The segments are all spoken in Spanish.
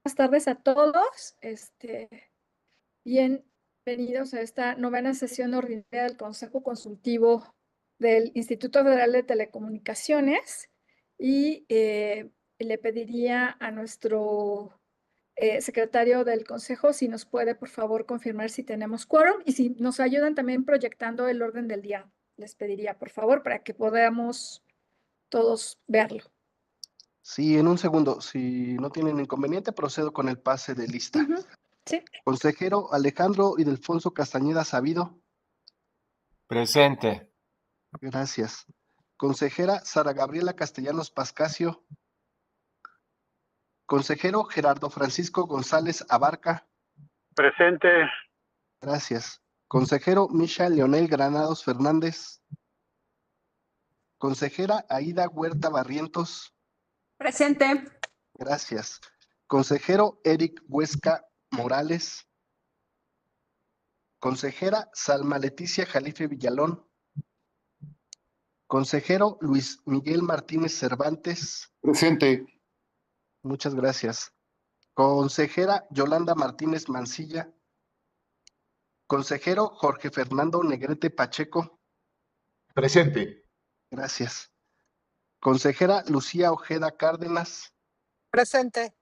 Buenas tardes a todos. Bienvenidos a esta novena sesión ordinaria del Consejo Consultivo del Instituto Federal de Telecomunicaciones. Y le pediría a nuestro secretario del Consejo si nos puede, por favor, confirmar si tenemos quórum y si nos ayudan también proyectando el orden del día. Les pediría, por favor, para que podamos todos verlo. Sí, en un segundo. Si no tienen inconveniente, procedo con el pase de lista. Sí. Consejero Alejandro Ildefonso Castañeda Sabido. Presente. Gracias. Consejera Sara Gabriela Castellanos Pascasio. Consejero Gerardo Francisco González Abarca. Presente. Gracias. Consejero Misha Leonel Granados Fernández. Consejera Aida Huerta Barrientos. Presente. Gracias. Consejero Eric Huesca Morales. Consejera Salma Leticia Jalife Villalón. Consejero Luis Miguel Martínez Cervantes. Presente. Muchas gracias. Consejera Yolanda Martínez Mancilla. Consejero Jorge Fernando Negrete Pacheco. Presente. Gracias. Consejera Lucía Ojeda Cárdenas. Presente.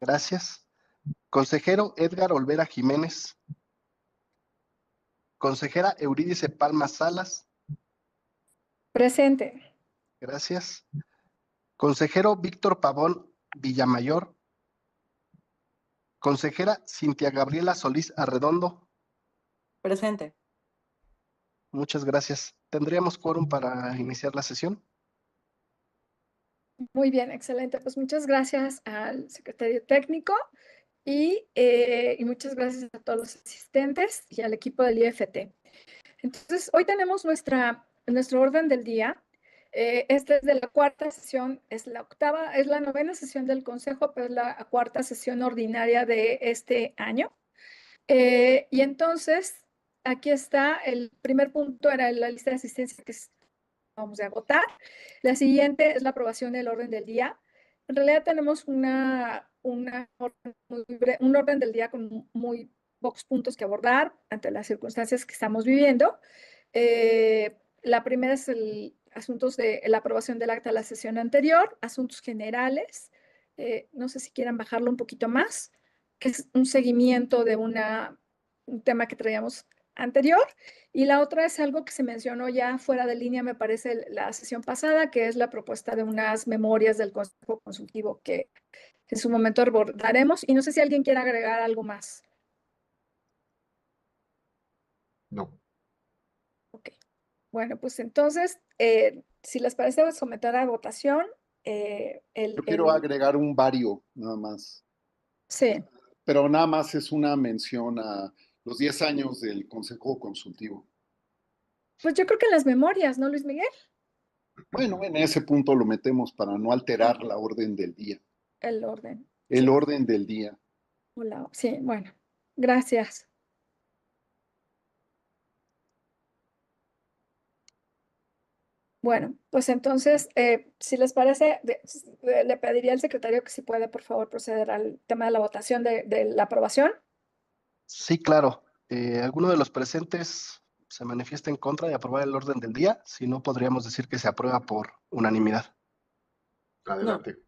Gracias. Consejero Edgar Olvera Jiménez. Consejera Eurídice Palma Salas. Presente. Gracias. Consejero Víctor Pavón Villamayor. Consejera Cintia Gabriela Solís Arredondo. Presente. Muchas gracias. ¿Tendríamos quórum para iniciar la sesión? Muy bien, excelente. Pues muchas gracias al secretario técnico y muchas gracias a todos los asistentes y al equipo del IFT. Entonces, hoy tenemos nuestro orden del día. Esta es de la cuarta sesión, es la novena sesión del Consejo, pero es la cuarta sesión ordinaria de este año. Y entonces, aquí está, el primer punto era la lista de asistencia que vamos a agotar. La siguiente es la aprobación del orden del día. En realidad tenemos un orden del día con muy pocos puntos que abordar ante las circunstancias que estamos viviendo. La primera es asuntos de la aprobación del acta de la sesión anterior, asuntos generales. No sé si quieran bajarlo un poquito más, que es un seguimiento de un tema que traíamos anterior. Y la otra es algo que se mencionó ya fuera de línea, me parece, la sesión pasada, que es la propuesta de unas memorias del Consejo Consultivo que en su momento abordaremos. Y no sé si alguien quiere agregar algo más. No. Ok. Bueno, pues entonces, si les parece, someter a votación Yo quiero agregar un vario, nada más. Sí. Pero nada más es una mención a los 10 años del Consejo Consultivo. Pues yo creo que en las memorias, ¿no, Luis Miguel? Bueno, en ese punto lo metemos para no alterar la orden del día. El orden. El Sí. orden del día. Hola. Sí, bueno. Gracias. Bueno, pues entonces, si les parece, le pediría al secretario que si puede, por favor, proceder al tema de la votación de la aprobación. Sí, claro. ¿Alguno de los presentes se manifiesta en contra de aprobar el orden del día? Si no, podríamos decir que se aprueba por unanimidad. Adelante.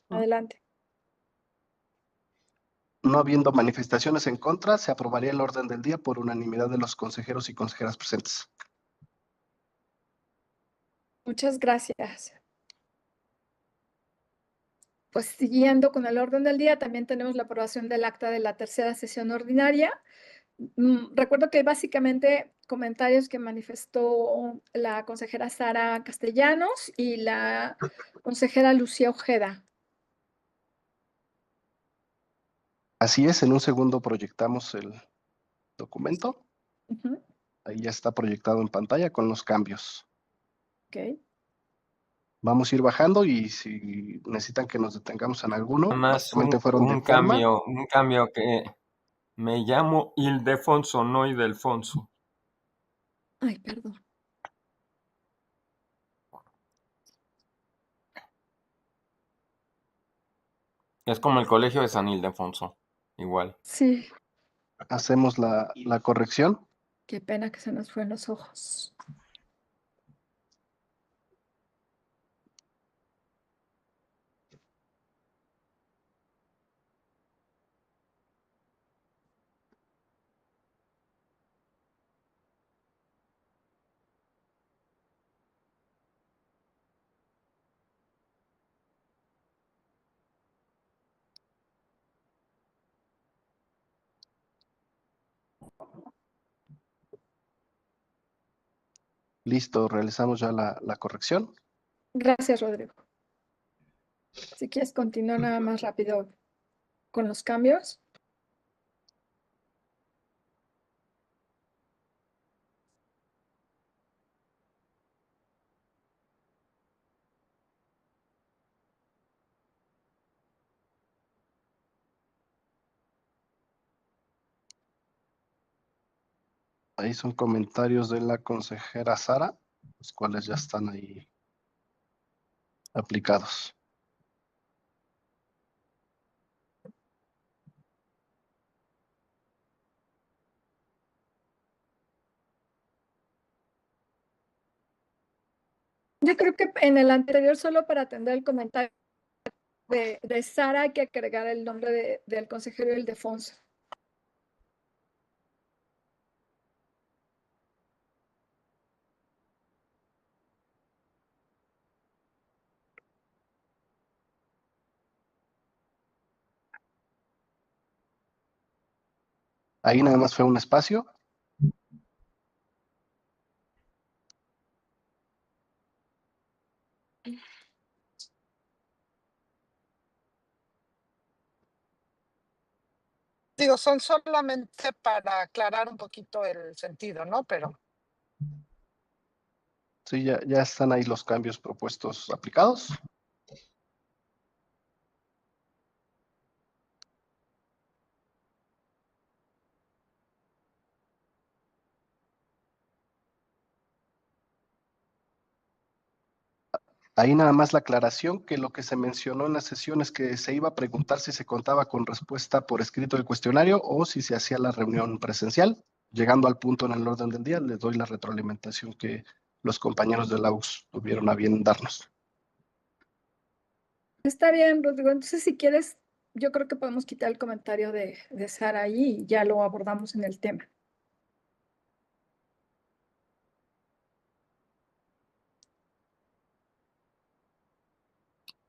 Adelante. No habiendo manifestaciones en contra, se aprobaría el orden del día por unanimidad de los consejeros y consejeras presentes. Muchas gracias. Pues siguiendo con el orden del día, también tenemos la aprobación del acta de la tercera sesión ordinaria. Recuerdo que básicamente comentarios que manifestó la consejera Sara Castellanos y la consejera Lucía Ojeda. Así es, en un segundo proyectamos el documento. Ujú. Ahí ya está proyectado en pantalla con los cambios. Ok. Vamos a ir bajando y si necesitan que nos detengamos en alguno, Nada más básicamente fueron de forma. un cambio que me llamo Ildefonso, no Ildefonso. Ay, perdón. Es como el colegio de San Ildefonso, igual. Sí, Hacemos la corrección. qué pena que se nos fue en los ojos. Listo, realizamos ya la corrección. Gracias, Rodrigo. Si quieres continuar nada más rápido con los cambios. Ahí son comentarios de la consejera Sara, los cuales ya están ahí aplicados. Yo creo que en el anterior, solo para atender el comentario de Sara, hay que agregar el nombre del consejero Ildefonso. Ahí nada más fue un espacio. Digo, son solamente para aclarar un poquito el sentido, ¿no? Pero Sí, ya están ahí los cambios propuestos aplicados. Ahí nada más la aclaración que lo que se mencionó en la sesión es que se iba a preguntar si se contaba con respuesta por escrito del cuestionario o si se hacía la reunión presencial. Llegando al punto en el orden del día, les doy la retroalimentación que los compañeros de la UX tuvieron a bien darnos. Está bien, Rodrigo. Entonces, si quieres, yo creo que podemos quitar el comentario de Sara ahí y ya lo abordamos en el tema.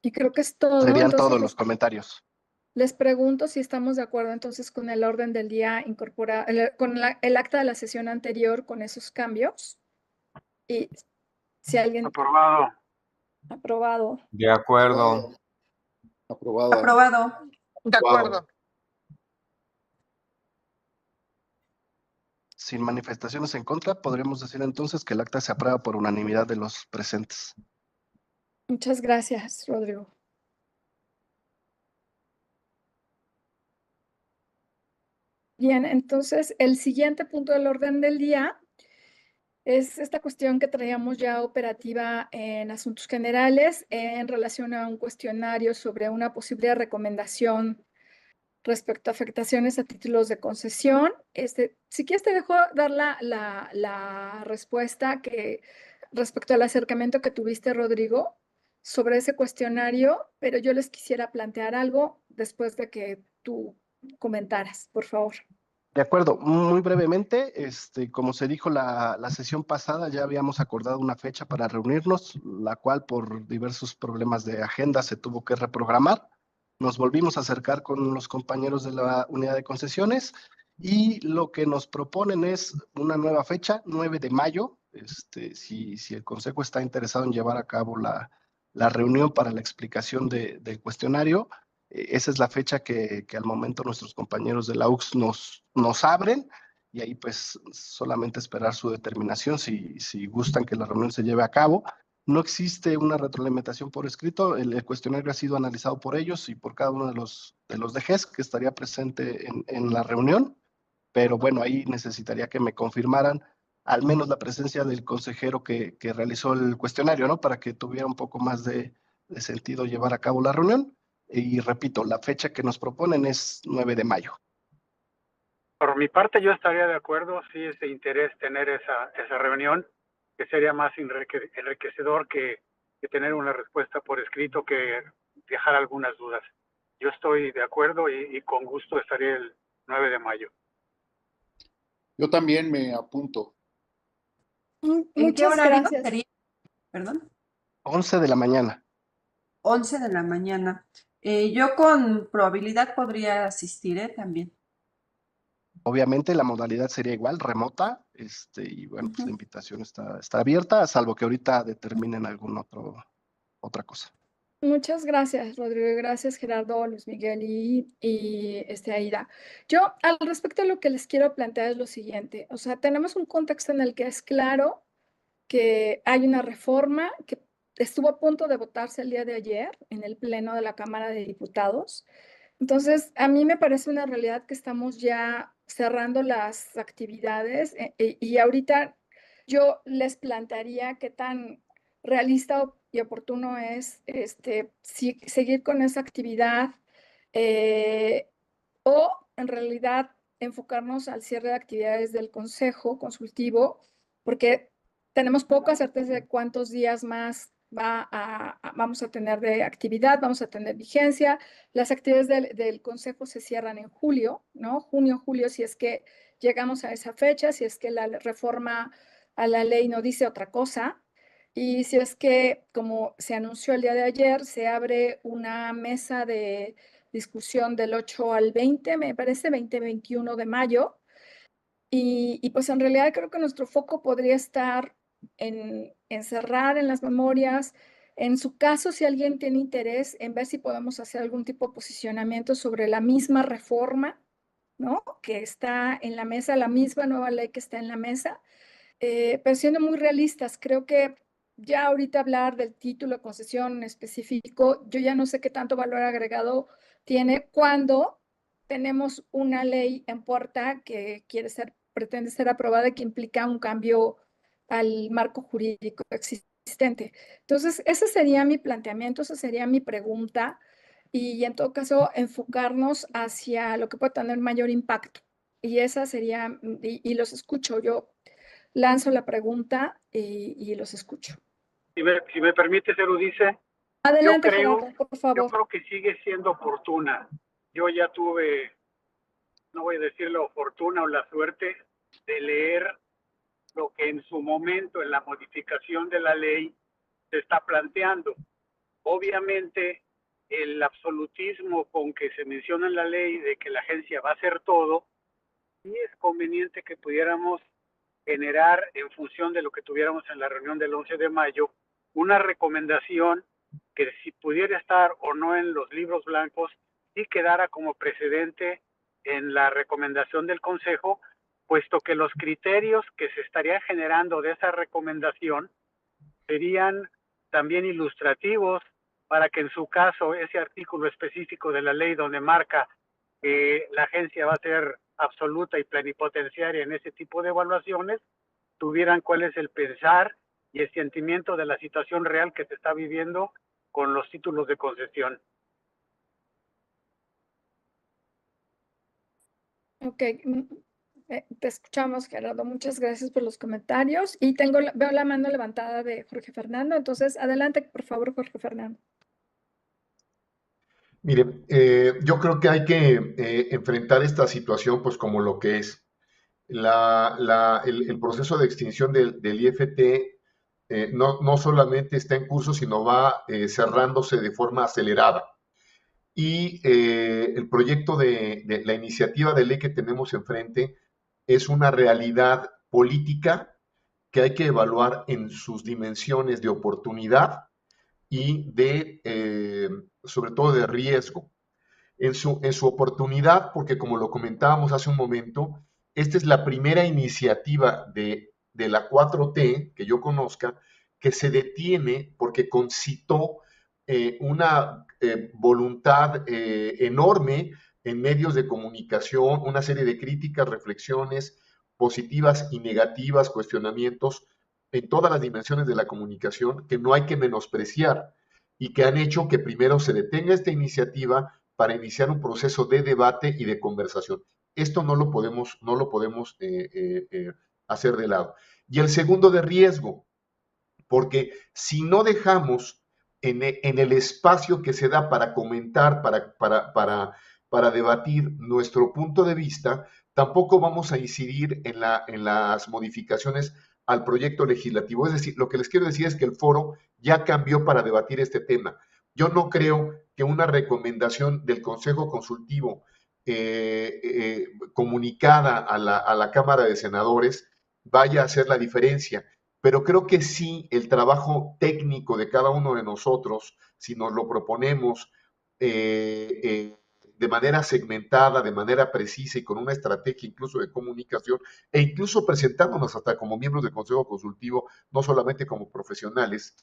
Y creo que es todo. Serían Entonces, todos los comentarios. les pregunto si estamos de acuerdo entonces con el orden del día con el acta de la sesión anterior con esos cambios. Y si alguien Aprobado. aprobado. De acuerdo. Aprobado. aprobado. De acuerdo. Sin manifestaciones en contra, podríamos decir entonces que el acta se aprueba por unanimidad de los presentes. Muchas gracias, Rodrigo. Bien, entonces el siguiente punto del orden del día es esta cuestión que traíamos ya operativa en asuntos generales en relación a un cuestionario sobre una posible recomendación respecto a afectaciones a títulos de concesión. Si quieres te dejo dar la respuesta respecto al acercamiento que tuviste, Rodrigo, sobre ese cuestionario, pero yo les quisiera plantear algo después de que tú comentaras, por favor. De acuerdo, muy brevemente, como se dijo la sesión pasada, ya habíamos acordado una fecha para reunirnos, la cual por diversos problemas de agenda se tuvo que reprogramar. Nos volvimos a acercar con los compañeros de la unidad de concesiones y lo que nos proponen es una nueva fecha, 9 de mayo, si el Consejo está interesado en llevar a cabo la reunión para la explicación del cuestionario. Esa es la fecha que al momento nuestros compañeros de la UX nos abren y ahí pues solamente esperar su determinación si gustan que la reunión se lleve a cabo. No existe una retroalimentación por escrito, el cuestionario ha sido analizado por ellos y por cada uno de los DGs que estaría presente en la reunión, pero bueno, ahí necesitaría que me confirmaran al menos la presencia del consejero que realizó el cuestionario, ¿no? Para que tuviera un poco más de sentido llevar a cabo la reunión. Y repito, la fecha que nos proponen es 9 de mayo. Por mi parte, yo estaría de acuerdo, sí es de interés tener esa reunión, que sería más enriquecedor que tener una respuesta por escrito, que dejar algunas dudas. Yo estoy de acuerdo y con gusto estaría el 9 de mayo. Yo también me apunto. ¿En qué Muchas horario gracias. sería? Perdón. 11 de la mañana. 11 de la mañana. Yo con probabilidad podría asistir, también. Obviamente la modalidad sería igual, remota, y bueno, pues la Ujú. invitación está abierta, salvo que ahorita determinen otra cosa. Muchas gracias, Rodrigo. Gracias, Gerardo, Luis Miguel y Aida. Yo, al respecto de lo que les quiero plantear es lo siguiente. O sea, tenemos un contexto en el que es claro que hay una reforma que estuvo a punto de votarse el día de ayer en el Pleno de la Cámara de Diputados. Entonces, a mí me parece una realidad que estamos ya cerrando las actividades y ahorita yo les plantearía qué tan realista y oportuno es seguir con esa actividad o en realidad enfocarnos al cierre de actividades del Consejo Consultivo, porque tenemos poca certeza de cuántos días más vamos a tener de actividad, vamos a tener vigencia. Las actividades del Consejo se cierran en julio, ¿no? Junio, julio, si es que llegamos a esa fecha, si es que la reforma a la ley no dice otra cosa. Y si es que, como se anunció el día de ayer, se abre una mesa de discusión del 8 al 20, me parece, 20-21 de mayo. Y pues en realidad creo que nuestro foco podría estar en cerrar en las memorias. En su caso, si alguien tiene interés en ver si podemos hacer algún tipo de posicionamiento sobre la misma reforma, ¿no? Que está en la mesa, la misma nueva ley que está en la mesa. Pero siendo muy realistas, creo que ya ahorita hablar del título de concesión en específico, yo ya no sé qué tanto valor agregado tiene cuando tenemos una ley en puerta que pretende ser aprobada y que implica un cambio al marco jurídico existente. Entonces, ese sería mi planteamiento, esa sería mi pregunta, y en todo caso, enfocarnos hacia lo que puede tener mayor impacto. Y esa sería, y los escucho, yo lanzo la pregunta y los escucho. Si me permites, Erudice, Adelante, creo- Gerardo, por yo favor. creo que sigue siendo oportuna. Yo ya tuve, no voy a decir la fortuna o la suerte, de leer lo que en su momento, en la modificación de la ley, se está planteando. Obviamente, el absolutismo con que se menciona en la ley de que la agencia va a hacer todo, sí es conveniente que pudiéramos generar, en función de lo que tuviéramos en la reunión del 11 de mayo, una recomendación que, si pudiera estar o no en los libros blancos, sí quedara como precedente en la recomendación del Consejo, puesto que los criterios que se estarían generando de esa recomendación serían también ilustrativos para que, en su caso, ese artículo específico de la ley donde marca que la agencia va a ser absoluta y plenipotenciaria en ese tipo de evaluaciones, tuvieran cuál es el pensar y el sentimiento de la situación real que se está viviendo con los títulos de concesión. Ok, te escuchamos, Gerardo. Muchas gracias por los comentarios. Y veo la mano levantada de Jorge Fernando. Entonces, adelante, por favor, Jorge Fernando. Mire, yo creo que hay que enfrentar esta situación pues como lo que es. El proceso de extinción del IFT no solamente está en curso, sino va cerrándose de forma acelerada. Y el proyecto de la iniciativa de ley que tenemos enfrente es una realidad política que hay que evaluar en sus dimensiones de oportunidad y sobre todo de riesgo. En su oportunidad, porque como lo comentábamos hace un momento, esta es la primera iniciativa de la 4T que yo conozca que se detiene porque concitó una voluntad enorme en medios de comunicación, una serie de críticas, reflexiones positivas y negativas, cuestionamientos en todas las dimensiones de la comunicación que no hay que menospreciar. y que han hecho que primero se detenga esta iniciativa para iniciar un proceso de debate y de conversación. Esto no lo podemos hacer de lado. Y el segundo, de riesgo, porque si no dejamos en el espacio que se da para comentar, para debatir nuestro punto de vista, tampoco vamos a incidir en las modificaciones al proyecto legislativo. Es decir, lo que les quiero decir es que el foro ya cambió para debatir este tema. Yo no creo que una recomendación del Consejo Consultivo comunicada a la Cámara de Senadores vaya a hacer la diferencia, pero creo que sí el trabajo técnico de cada uno de nosotros, si nos lo proponemos de manera segmentada, de manera precisa y con una estrategia incluso de comunicación, e incluso presentándonos hasta como miembros del Consejo Consultivo, no solamente como profesionales,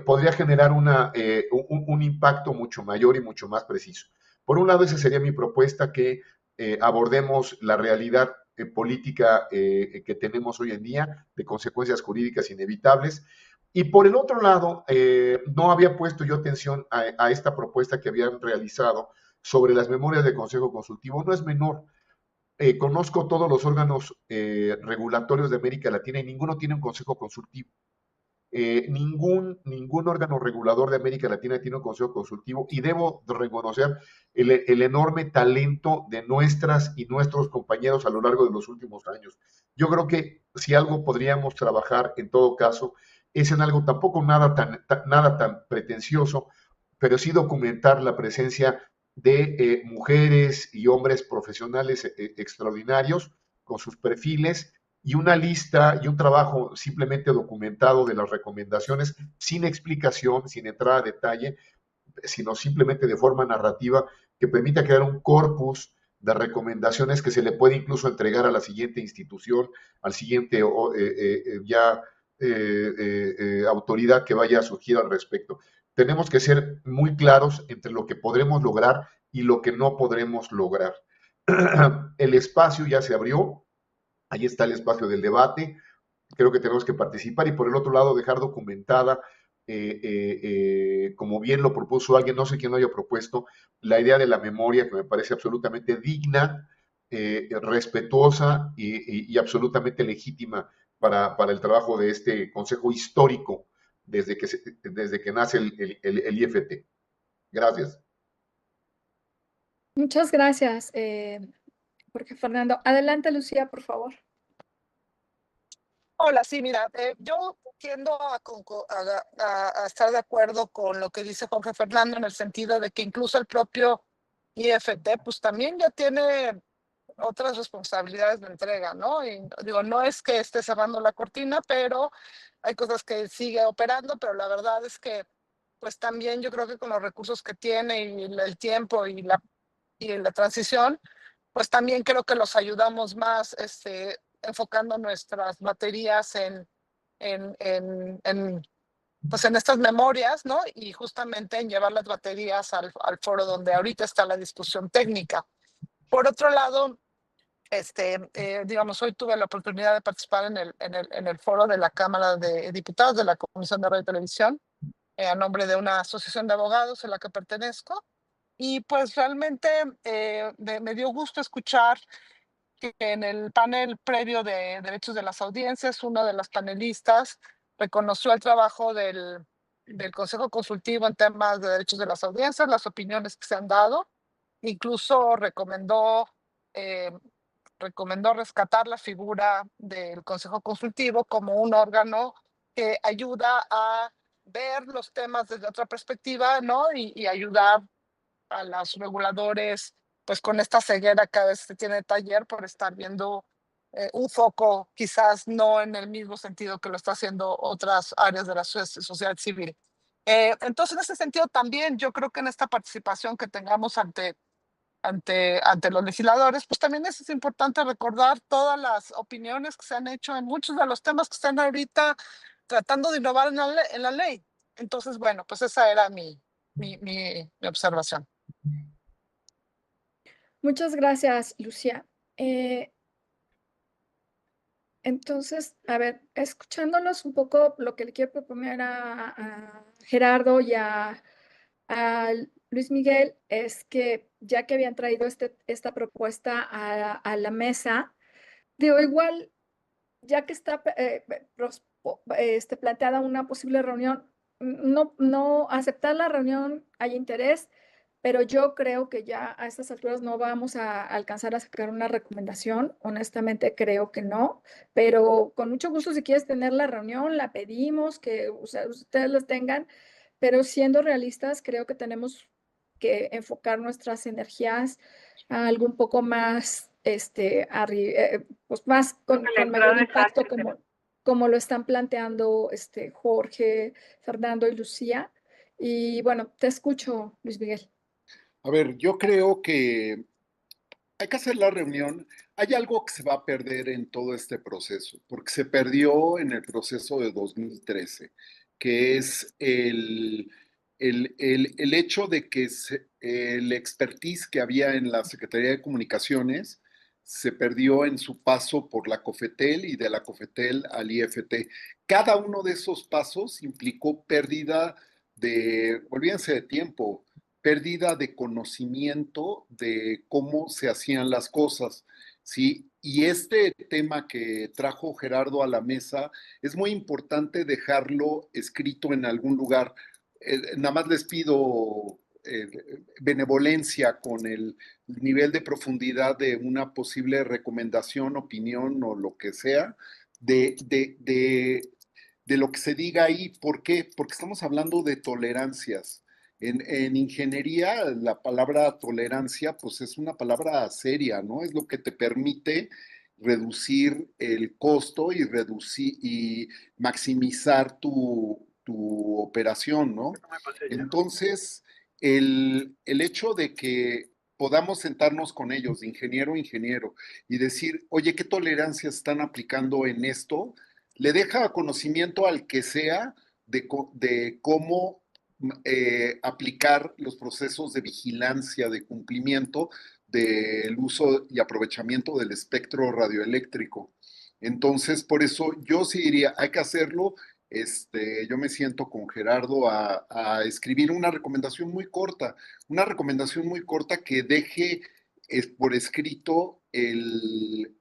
podría generar un impacto mucho mayor y mucho más preciso. Por un lado, esa sería mi propuesta, que abordemos la realidad política que tenemos hoy en día, de consecuencias jurídicas inevitables. Y por el otro lado, no había puesto yo atención a esta propuesta que habían realizado sobre las memorias del Consejo Consultivo. No es menor. Conozco todos los órganos regulatorios de América Latina y ninguno tiene un Consejo Consultivo. Ningún órgano regulador de América Latina tiene un consejo consultivo, y debo reconocer el enorme talento de nuestras y nuestros compañeros a lo largo de los últimos años. Yo creo que si algo podríamos trabajar en todo caso es en algo tampoco nada tan pretencioso, pero sí documentar la presencia de mujeres y hombres profesionales extraordinarios con sus perfiles, y una lista y un trabajo simplemente documentado de las recomendaciones, sin explicación, sin entrar a detalle, sino simplemente de forma narrativa, que permita crear un corpus de recomendaciones que se le puede incluso entregar a la siguiente institución, al siguiente autoridad que vaya a surgir al respecto. Tenemos que ser muy claros entre lo que podremos lograr y lo que no podremos lograr. El espacio ya se abrió, ahí está el espacio del debate, creo que tenemos que participar, y por el otro lado dejar documentada, como bien lo propuso alguien, no sé quién lo haya propuesto, la idea de la memoria, que me parece absolutamente digna, respetuosa y absolutamente legítima para el trabajo de este consejo histórico desde que nace el IFT. Gracias. Muchas gracias, Jorge Fernando. Adelante, Lucía, por favor. Hola, sí, mira, yo tiendo a estar de acuerdo con lo que dice Jorge Fernando, en el sentido de que incluso el propio IFT, pues también ya tiene otras responsabilidades de entrega, ¿no? Y digo, no es que esté cerrando la cortina, pero hay cosas que sigue operando, pero la verdad es que, pues también yo creo que con los recursos que tiene y el tiempo y la transición, pues también creo que los ayudamos más, enfocando nuestras baterías pues en estas memorias, ¿no? Y justamente en llevar las baterías al foro donde ahorita está la discusión técnica. Por otro lado, digamos, hoy tuve la oportunidad de participar en el foro de la Cámara de Diputados de la Comisión de Radio y Televisión, a nombre de una asociación de abogados en la que pertenezco. Y pues realmente me dio gusto escuchar que en el panel previo de derechos de las audiencias, una de las panelistas reconoció el trabajo del Consejo Consultivo en temas de derechos de las audiencias, las opiniones que se han dado, incluso recomendó rescatar la figura del Consejo Consultivo como un órgano que ayuda a ver los temas desde otra perspectiva, ¿no? Y ayudar a los reguladores, pues con esta ceguera que a veces se tiene taller por estar viendo un foco, quizás no en el mismo sentido que lo está haciendo otras áreas de la sociedad civil. Entonces, en ese sentido también yo creo que en esta participación que tengamos ante los legisladores, pues también es importante recordar todas las opiniones que se han hecho en muchos de los temas que están ahorita tratando de innovar en la ley. Entonces, bueno, pues esa era mi observación. Muchas gracias, Lucía. Entonces, a ver, escuchándonos un poco, lo que le quiero proponer a Gerardo y a Luis Miguel es que ya que habían traído esta propuesta a la mesa, digo, igual, ya que está planteada una posible reunión, no aceptar la reunión, hay interés, pero yo creo que ya a estas alturas no vamos a alcanzar a sacar una recomendación. Honestamente creo que no, pero con mucho gusto si quieres tener la reunión, la pedimos, que ustedes las tengan, pero siendo realistas creo que tenemos que enfocar nuestras energías a algo un poco más, pues más con mayor impacto, como lo están planteando Jorge, Fernando y Lucía. Y bueno, te escucho, Luis Miguel. A ver, yo creo que hay que hacer la reunión. Hay algo que se va a perder en todo este proceso, porque se perdió en el proceso de 2013, que es el hecho de que el expertise que había en la Secretaría de Comunicaciones se perdió en su paso por la COFETEL y de la COFETEL al IFT. Cada uno de esos pasos implicó pérdida olvídense de tiempo, pérdida de conocimiento de cómo se hacían las cosas, ¿sí? Y este tema que trajo Gerardo a la mesa es muy importante dejarlo escrito en algún lugar. Nada más les pido benevolencia con el nivel de profundidad de una posible recomendación, opinión o lo que sea, de lo que se diga ahí. ¿Por qué? Porque estamos hablando de tolerancias. En ingeniería, la palabra tolerancia, pues es una palabra seria, ¿no? Es lo que te permite reducir el costo y maximizar tu operación, ¿no? Entonces, el hecho de que podamos sentarnos con ellos, de ingeniero a ingeniero, y decir, oye, ¿qué tolerancias están aplicando en esto? Le deja conocimiento al que sea de cómo aplicar los procesos de vigilancia, de cumplimiento del uso y aprovechamiento del espectro radioeléctrico. Entonces, por eso yo sí diría, hay que hacerlo. Yo me siento con Gerardo a escribir una recomendación muy corta que deje por escrito el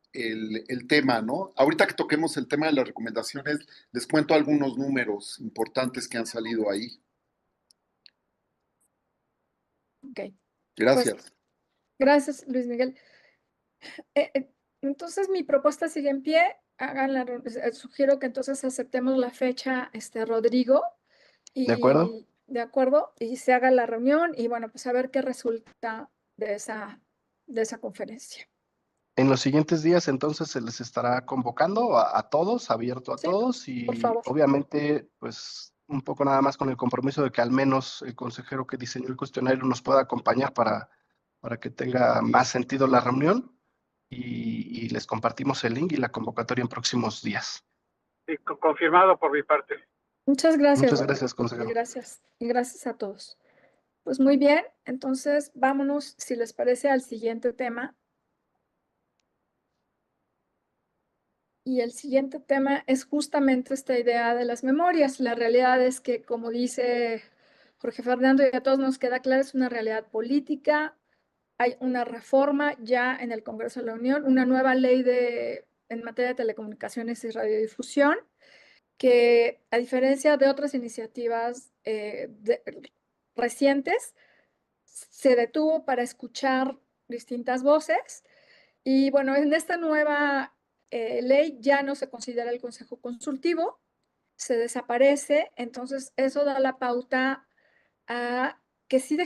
tema, ¿no? Ahorita que toquemos el tema de las recomendaciones, les cuento algunos números importantes que han salido ahí. Ok. Gracias. Pues, gracias, Luis Miguel. Entonces, mi propuesta sigue en pie. Sugiero que entonces aceptemos la fecha, Rodrigo. ¿De acuerdo? De acuerdo, y se haga la reunión y bueno, pues a ver qué resulta de esa conferencia. En los siguientes días entonces se les estará convocando a todos, abierto a Sí, todos por y favor. obviamente pues un poco nada más con el compromiso de que al menos el consejero que diseñó el cuestionario nos pueda acompañar para que tenga más sentido la reunión y les compartimos el link y la convocatoria en próximos días. Sí, confirmado por mi parte. Muchas gracias. Muchas Rodrigo. gracias, consejero. Y gracias a todos. Pues muy bien, entonces vámonos, si les parece, al siguiente tema. Y el siguiente tema es justamente esta idea de las memorias. La realidad es que, como dice Jorge Fernando, y a todos nos queda claro, es una realidad política. Hay una reforma ya en el Congreso de la Unión, una nueva ley en materia de telecomunicaciones y radiodifusión, que a diferencia de otras iniciativas recientes, se detuvo para escuchar distintas voces. Y bueno, en esta nueva ley ya no se considera el Consejo Consultivo, se desaparece, entonces eso da la pauta a que sí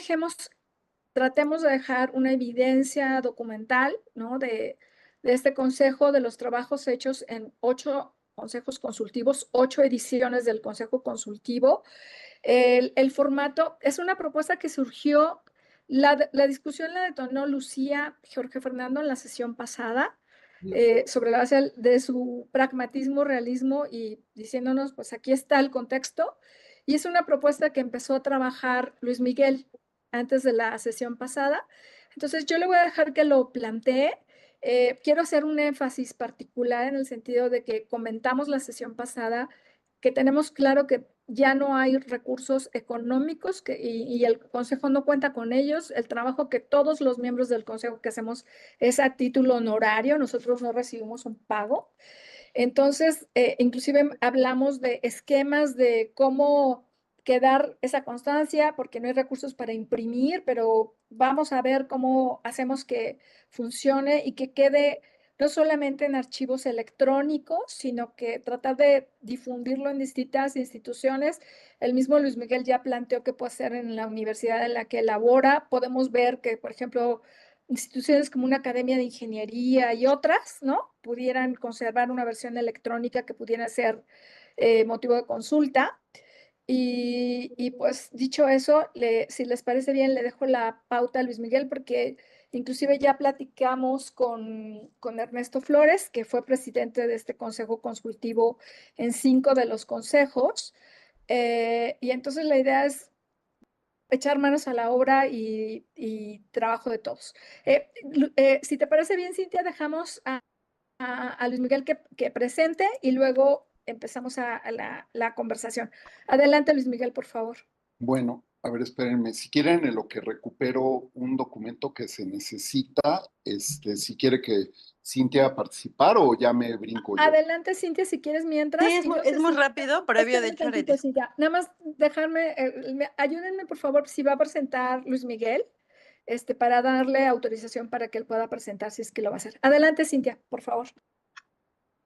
tratemos de dejar una evidencia documental, ¿no? de este consejo, de los trabajos hechos en 8 consejos consultivos, 8 ediciones del Consejo Consultivo. El formato es una propuesta que surgió, la discusión la detonó Lucía Jorge Fernando en la sesión pasada, sobre la base de su pragmatismo, realismo y diciéndonos, pues aquí está el contexto. Y es una propuesta que empezó a trabajar Luis Miguel antes de la sesión pasada. Entonces yo le voy a dejar que lo plantee. Quiero hacer un énfasis particular en el sentido de que comentamos la sesión pasada, que tenemos claro que ya no hay recursos económicos y el Consejo no cuenta con ellos. El trabajo que todos los miembros del Consejo que hacemos es a título honorario, nosotros no recibimos un pago. Entonces, inclusive hablamos de esquemas de cómo quedar esa constancia, porque no hay recursos para imprimir, pero vamos a ver cómo hacemos que funcione y que quede no solamente en archivos electrónicos, sino que tratar de difundirlo en distintas instituciones. El mismo Luis Miguel ya planteó que puede ser en la universidad en la que labora. Podemos ver que, por ejemplo, instituciones como una academia de ingeniería y otras, ¿no? Pudieran conservar una versión electrónica que pudiera ser motivo de consulta. Y pues dicho eso, si les parece bien, le dejo la pauta a Luis Miguel porque inclusive ya platicamos con Ernesto Flores, que fue presidente de este consejo consultivo en 5 de los consejos. Y entonces la idea es echar manos a la obra y trabajo de todos. Si te parece bien, Cintia, dejamos a Luis Miguel que presente y luego empezamos a la conversación. Adelante, Luis Miguel, por favor. Bueno, a ver, espérenme. Si quieren, en lo que recupero un documento que se necesita, si quiere que Cintia participar o ya me brinco yo. Adelante, Cintia, si quieres mientras. Sí, es muy rápido, previo de Espérame hecho. tantito, Cintia. Nada más dejarme, ayúdenme por favor, si va a presentar Luis Miguel, para darle autorización para que él pueda presentar si es que lo va a hacer. Adelante, Cintia, por favor.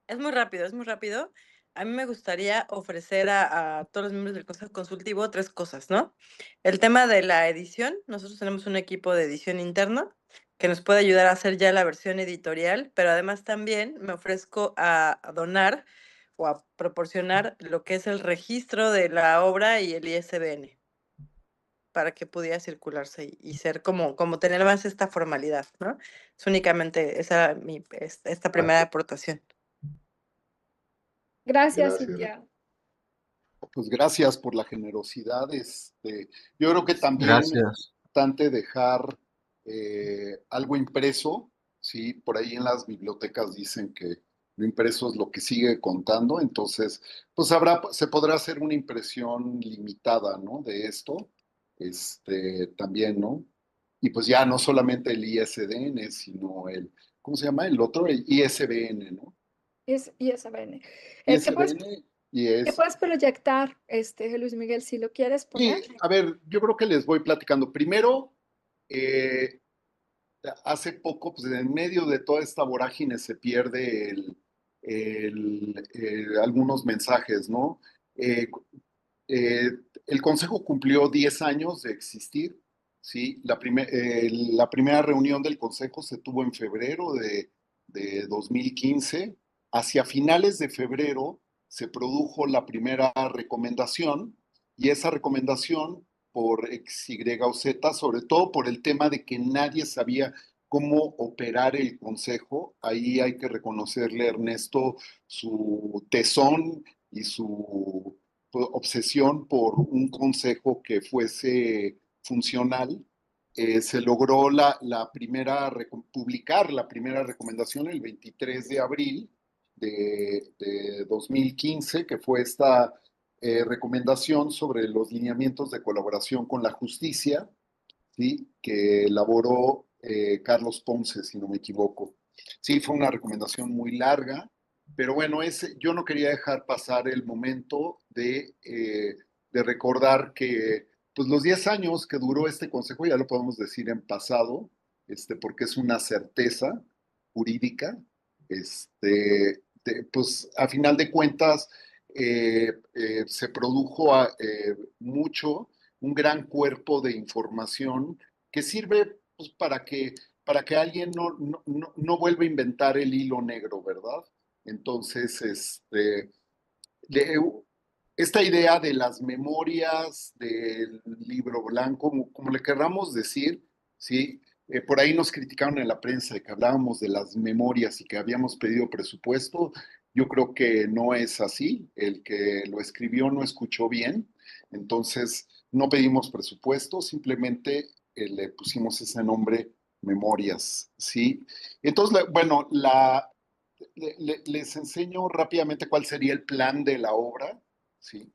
Es muy rápido, es muy rápido. A mí me gustaría ofrecer a todos los miembros del Consejo Consultivo 3 cosas, ¿no? El tema de la edición. Nosotros tenemos un equipo de edición interno que nos puede ayudar a hacer ya la versión editorial, pero además también me ofrezco a donar o a proporcionar lo que es el registro de la obra y el ISBN para que pudiera circularse y ser como tener más esta formalidad, ¿no? Es únicamente esta primera aportación. Gracias, Gracias. Cintia. Pues gracias por la generosidad. Yo creo que también Gracias. es importante dejar algo impreso, ¿sí? Por ahí en las bibliotecas dicen que lo impreso es lo que sigue contando, entonces, pues se podrá hacer una impresión limitada, ¿no? De esto, también, ¿no? Y pues ya no solamente el ISDN, sino ¿cómo se llama? El otro, el ISBN, ¿no? Es ISBN. ISBN y ¿Qué puedes proyectar, Luis Miguel, si lo quieres poner? Sí, a ver, yo creo que les voy platicando. Primero, hace poco, pues en medio de toda esta vorágine se pierde algunos mensajes, ¿no? Eh, el Consejo cumplió 10 años de existir, ¿sí? La primera reunión del Consejo se tuvo en febrero de 2015. Hacia finales de febrero se produjo la primera recomendación y esa recomendación por X, Y o Z, sobre todo por el tema de que nadie sabía cómo operar el Consejo. Ahí hay que reconocerle a Ernesto su tesón y su obsesión por un consejo que fuese funcional. Se logró publicar la primera recomendación el 23 de abril de 2015, que fue esta recomendación sobre los lineamientos de colaboración con la justicia, ¿sí? Que elaboró Carlos Ponce, si no me equivoco. Sí, fue una recomendación muy larga, pero bueno, yo no quería dejar pasar el momento de recordar que pues los 10 años que duró este consejo, ya lo podemos decir en pasado, porque es una certeza jurídica, pues a final de cuentas se produjo un gran cuerpo de información que sirve pues, para que alguien no vuelva a inventar el hilo negro, ¿verdad? Entonces, esta idea de las memorias del libro blanco, como le querramos decir, ¿sí? Por ahí nos criticaron en la prensa de que hablábamos de las memorias y que habíamos pedido presupuesto. Yo creo que no es así. El que lo escribió no escuchó bien. Entonces, no pedimos presupuesto, simplemente le pusimos ese nombre memorias, ¿sí? Entonces, bueno, les enseño rápidamente cuál sería el plan de la obra, ¿sí?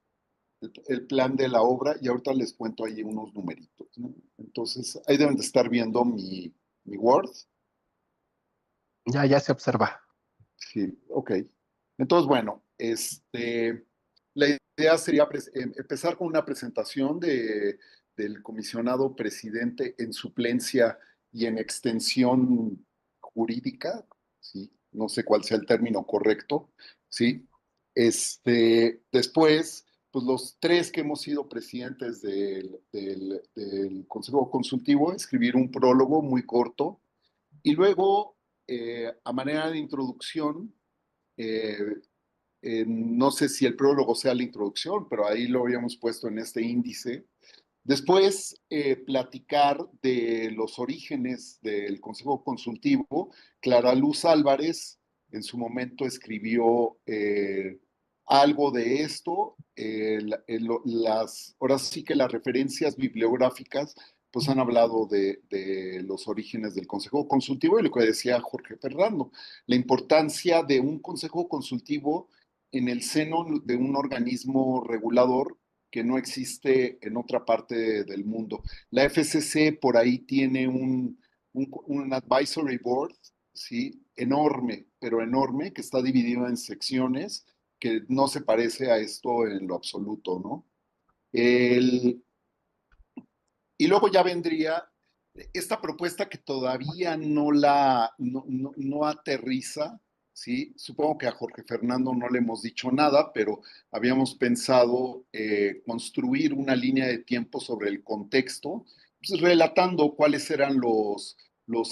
el plan de la obra y ahorita les cuento ahí unos numeritos, ¿no? Entonces, ahí deben de estar viendo mi Word. Ya se observa. Sí, ok. Entonces, bueno, la idea sería empezar con una presentación del comisionado presidente en suplencia y en extensión jurídica, ¿sí? No sé cuál sea el término correcto, ¿sí? Después, pues los tres que hemos sido presidentes del Consejo Consultivo, escribir un prólogo muy corto y luego, a manera de introducción, eh, no sé si el prólogo sea la introducción, pero ahí lo habíamos puesto en este índice. Después, platicar de los orígenes del Consejo Consultivo. Clara Luz Álvarez en su momento escribió algo de esto. Ahora sí que las referencias bibliográficas pues han hablado de los orígenes del Consejo Consultivo y lo que decía Jorge Fernando, la importancia de un Consejo Consultivo en el seno de un organismo regulador que no existe en otra parte del mundo. La FCC por ahí tiene un advisory board, ¿sí? Enorme, pero enorme, que está dividido en secciones, que no se parece a esto en lo absoluto, ¿no? Y luego ya vendría esta propuesta que todavía no aterriza, ¿sí? Supongo que a Jorge Fernando no le hemos dicho nada, pero habíamos pensado construir una línea de tiempo sobre el contexto, pues, relatando cuáles eran los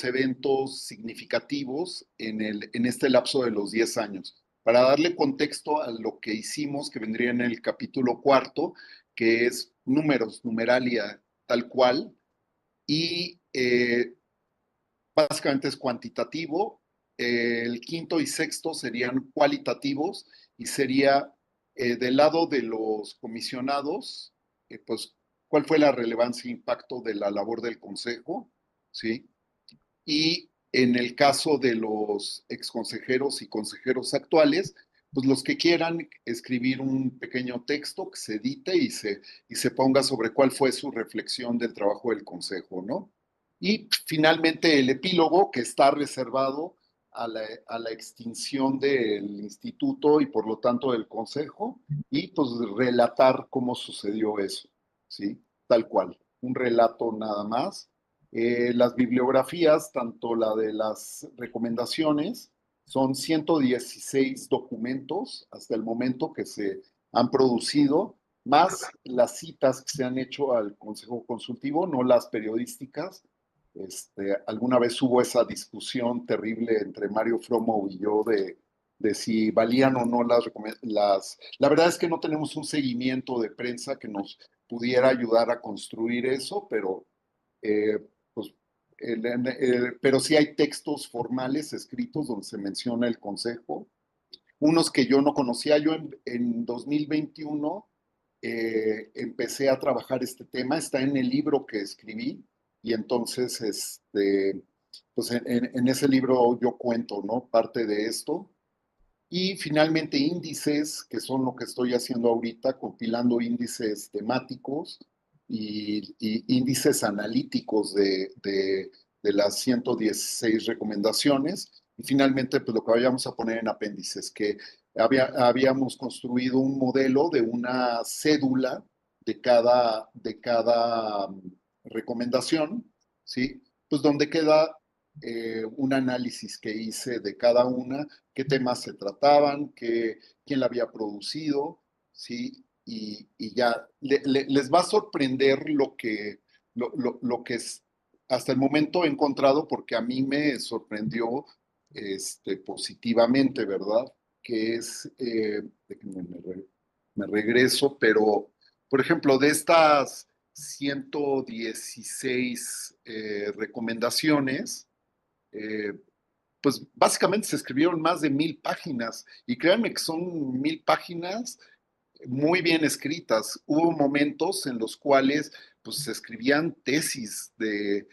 eventos significativos en este lapso de los 10 años, para darle contexto a lo que hicimos, que vendría en el capítulo cuarto, que es números, numeralia, tal cual, y básicamente es cuantitativo. El quinto y sexto serían cualitativos y sería del lado de los comisionados, pues cuál fue la relevancia e impacto de la labor del consejo, ¿sí? Y en el caso de los exconsejeros y consejeros actuales, pues los que quieran escribir un pequeño texto que se edite y se ponga sobre cuál fue su reflexión del trabajo del consejo, ¿no? Y finalmente el epílogo, que está reservado a la extinción del instituto y por lo tanto del consejo, y pues relatar cómo sucedió eso, ¿sí? Tal cual, un relato nada más. Las bibliografías, tanto la de las recomendaciones, son 116 documentos hasta el momento que se han producido, más las citas que se han hecho al Consejo Consultivo, no las periodísticas. Alguna vez hubo esa discusión terrible entre Mario Fromo y yo de si valían o no las... La verdad es que no tenemos un seguimiento de prensa que nos pudiera ayudar a construir eso, pero pues, pero sí hay textos formales escritos donde se menciona el consejo, unos que yo no conocía. Yo en 2021 empecé a trabajar este tema, está en el libro que escribí y entonces pues en ese libro yo cuento, ¿no? Parte de esto. Y finalmente índices, que son lo que estoy haciendo ahorita, compilando índices temáticos y índices analíticos de las 116 recomendaciones. Y finalmente, pues lo que vayamos a poner en apéndices, que habíamos construido un modelo de una cédula de cada recomendación, ¿sí? Pues donde queda un análisis que hice de cada una, qué temas se trataban, quién la había producido, ¿sí? Y ya les va a sorprender lo que hasta el momento he encontrado, porque a mí me sorprendió positivamente, ¿verdad? Que es, déjenme, me regreso, pero, por ejemplo, de estas 116 recomendaciones, eh, pues básicamente se escribieron más de 1000 páginas y créanme que son 1000 páginas muy bien escritas. Hubo momentos en los cuales pues se escribían tesis de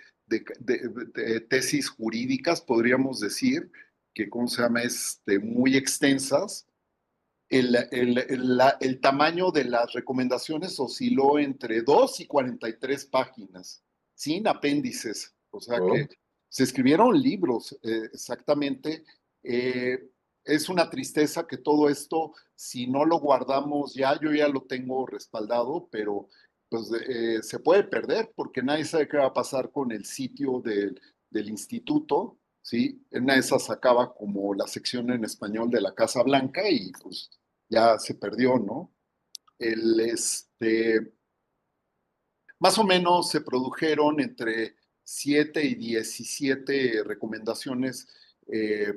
tesis jurídicas, podríamos decir, que, ¿cómo se llama? Muy extensas, el tamaño de las recomendaciones osciló entre 2 y 43 páginas, sin apéndices. O sea que se escribieron libros, exactamente. Es una tristeza que todo esto, si no lo guardamos ya, yo ya lo tengo respaldado, pero pues se puede perder porque nadie sabe qué va a pasar con el sitio del instituto, ¿sí? En una de esas acaba como la sección en español de la Casa Blanca y pues ya se perdió, ¿no? Más o menos se produjeron entre 7 y 17 recomendaciones,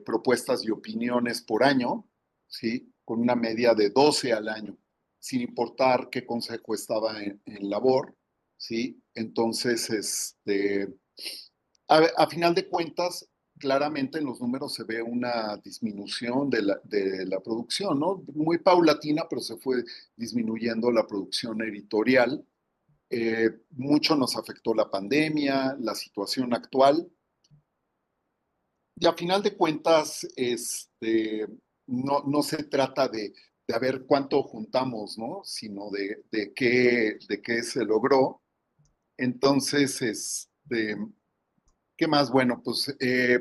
propuestas y opiniones por año, ¿sí? Con una media de 12 al año, sin importar qué consejo estaba en labor, ¿sí? Entonces, a final de cuentas, claramente en los números se ve una disminución de la producción, ¿no? Muy paulatina, pero se fue disminuyendo la producción editorial. Mucho nos afectó la pandemia, la situación actual. Y a final de cuentas, no se trata de a ver cuánto juntamos, ¿no? Sino de qué se logró. Entonces, ¿qué más? Bueno, pues,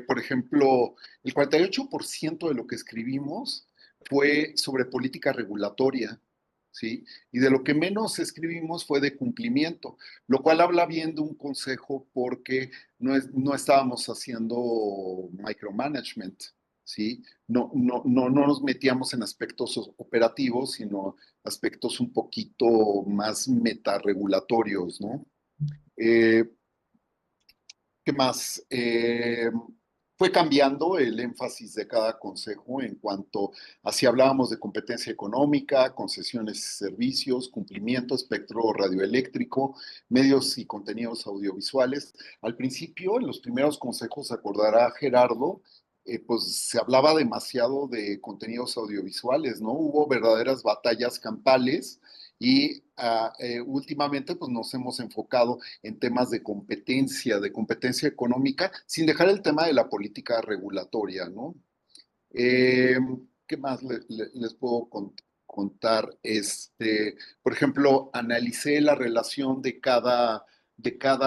por ejemplo, el 48% de lo que escribimos fue sobre política regulatoria, ¿sí? Y de lo que menos escribimos fue de cumplimiento, lo cual habla bien de un consejo porque no estábamos haciendo micromanagement, ¿sí? No nos metíamos en aspectos operativos, sino aspectos un poquito más metaregulatorios, ¿no? ¿Qué más? Fue cambiando el énfasis de cada consejo en cuanto a si hablábamos de competencia económica, concesiones y servicios, cumplimiento, espectro radioeléctrico, medios y contenidos audiovisuales. Al principio, en los primeros consejos, acordará Gerardo, pues se hablaba demasiado de contenidos audiovisuales, ¿no? Hubo verdaderas batallas campales y últimamente pues nos hemos enfocado en temas de competencia económica, sin dejar el tema de la política regulatoria, ¿no? Eh, ¿Qué más les puedo contar? Por ejemplo, analicé la relación de cada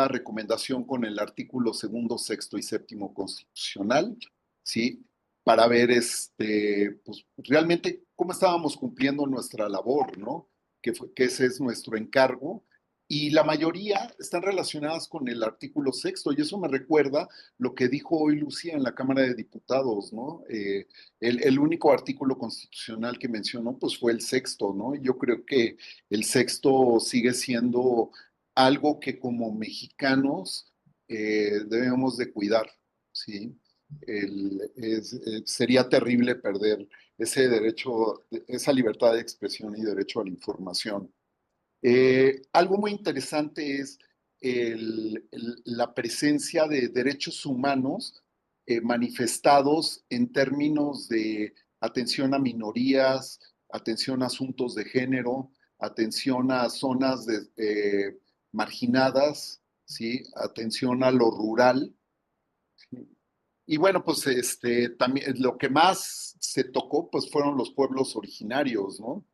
recomendación con el artículo segundo, sexto y séptimo constitucional, ¿sí? Para ver pues, realmente cómo estábamos cumpliendo nuestra labor, ¿no? Que ese es nuestro encargo, y la mayoría están relacionadas con el artículo sexto, y eso me recuerda lo que dijo hoy Lucía en la Cámara de Diputados, ¿no? El único artículo constitucional que mencionó, pues fue el sexto, ¿no? Yo creo que el sexto sigue siendo algo que como mexicanos debemos de cuidar, ¿sí? Sería terrible perder ese derecho, esa libertad de expresión y derecho a la información. Algo muy interesante es la presencia de derechos humanos manifestados en términos de atención a minorías, atención a asuntos de género, atención a zonas marginadas, ¿sí? Atención a lo rural. Y bueno, pues también lo que más se tocó pues fueron los pueblos originarios, ¿no?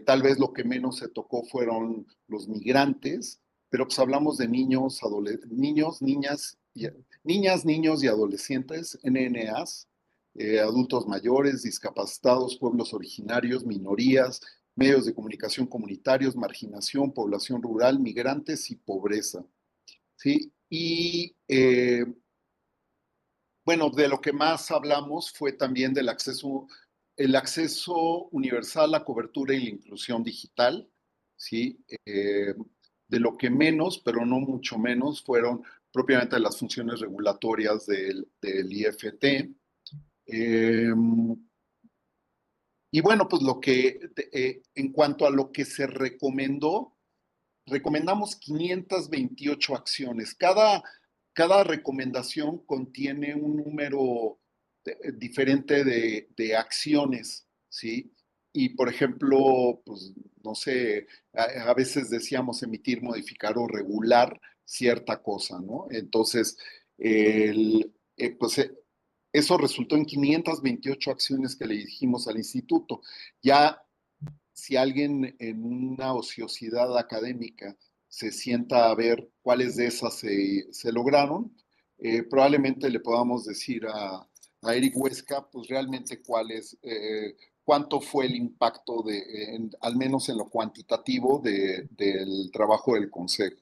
Tal vez lo que menos se tocó fueron los migrantes, pero pues hablamos de niños, niños y adolescentes, NNAs, adultos mayores, discapacitados, pueblos originarios, minorías, medios de comunicación comunitarios, marginación, población rural, migrantes y pobreza, ¿sí? Y bueno, de lo que más hablamos fue también del el acceso universal, la cobertura y la inclusión digital, ¿sí? De lo que menos, pero no mucho menos, fueron propiamente las funciones regulatorias del IFT. Y bueno, pues en cuanto a lo que se recomendamos 528 acciones. Cada recomendación contiene un número diferente de acciones, ¿sí? Y por ejemplo, pues no sé, a veces decíamos emitir, modificar o regular cierta cosa, ¿no? Entonces, pues Eso resultó en 528 acciones que le dijimos al instituto. Ya si alguien en una ociosidad académica se sienta a ver cuáles de esas se lograron, probablemente le podamos decir a Eric Huesca, pues realmente cuánto fue el impacto al menos en lo cuantitativo del trabajo del Consejo.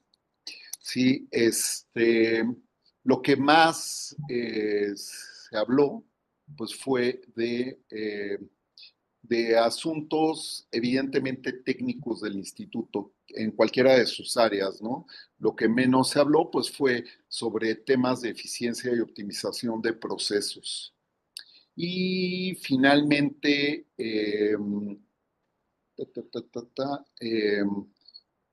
Sí, lo que más se habló, pues fue de asuntos evidentemente técnicos del instituto en cualquiera de sus áreas, ¿no? Lo que menos se habló, pues fue sobre temas de eficiencia y optimización de procesos. Y finalmente,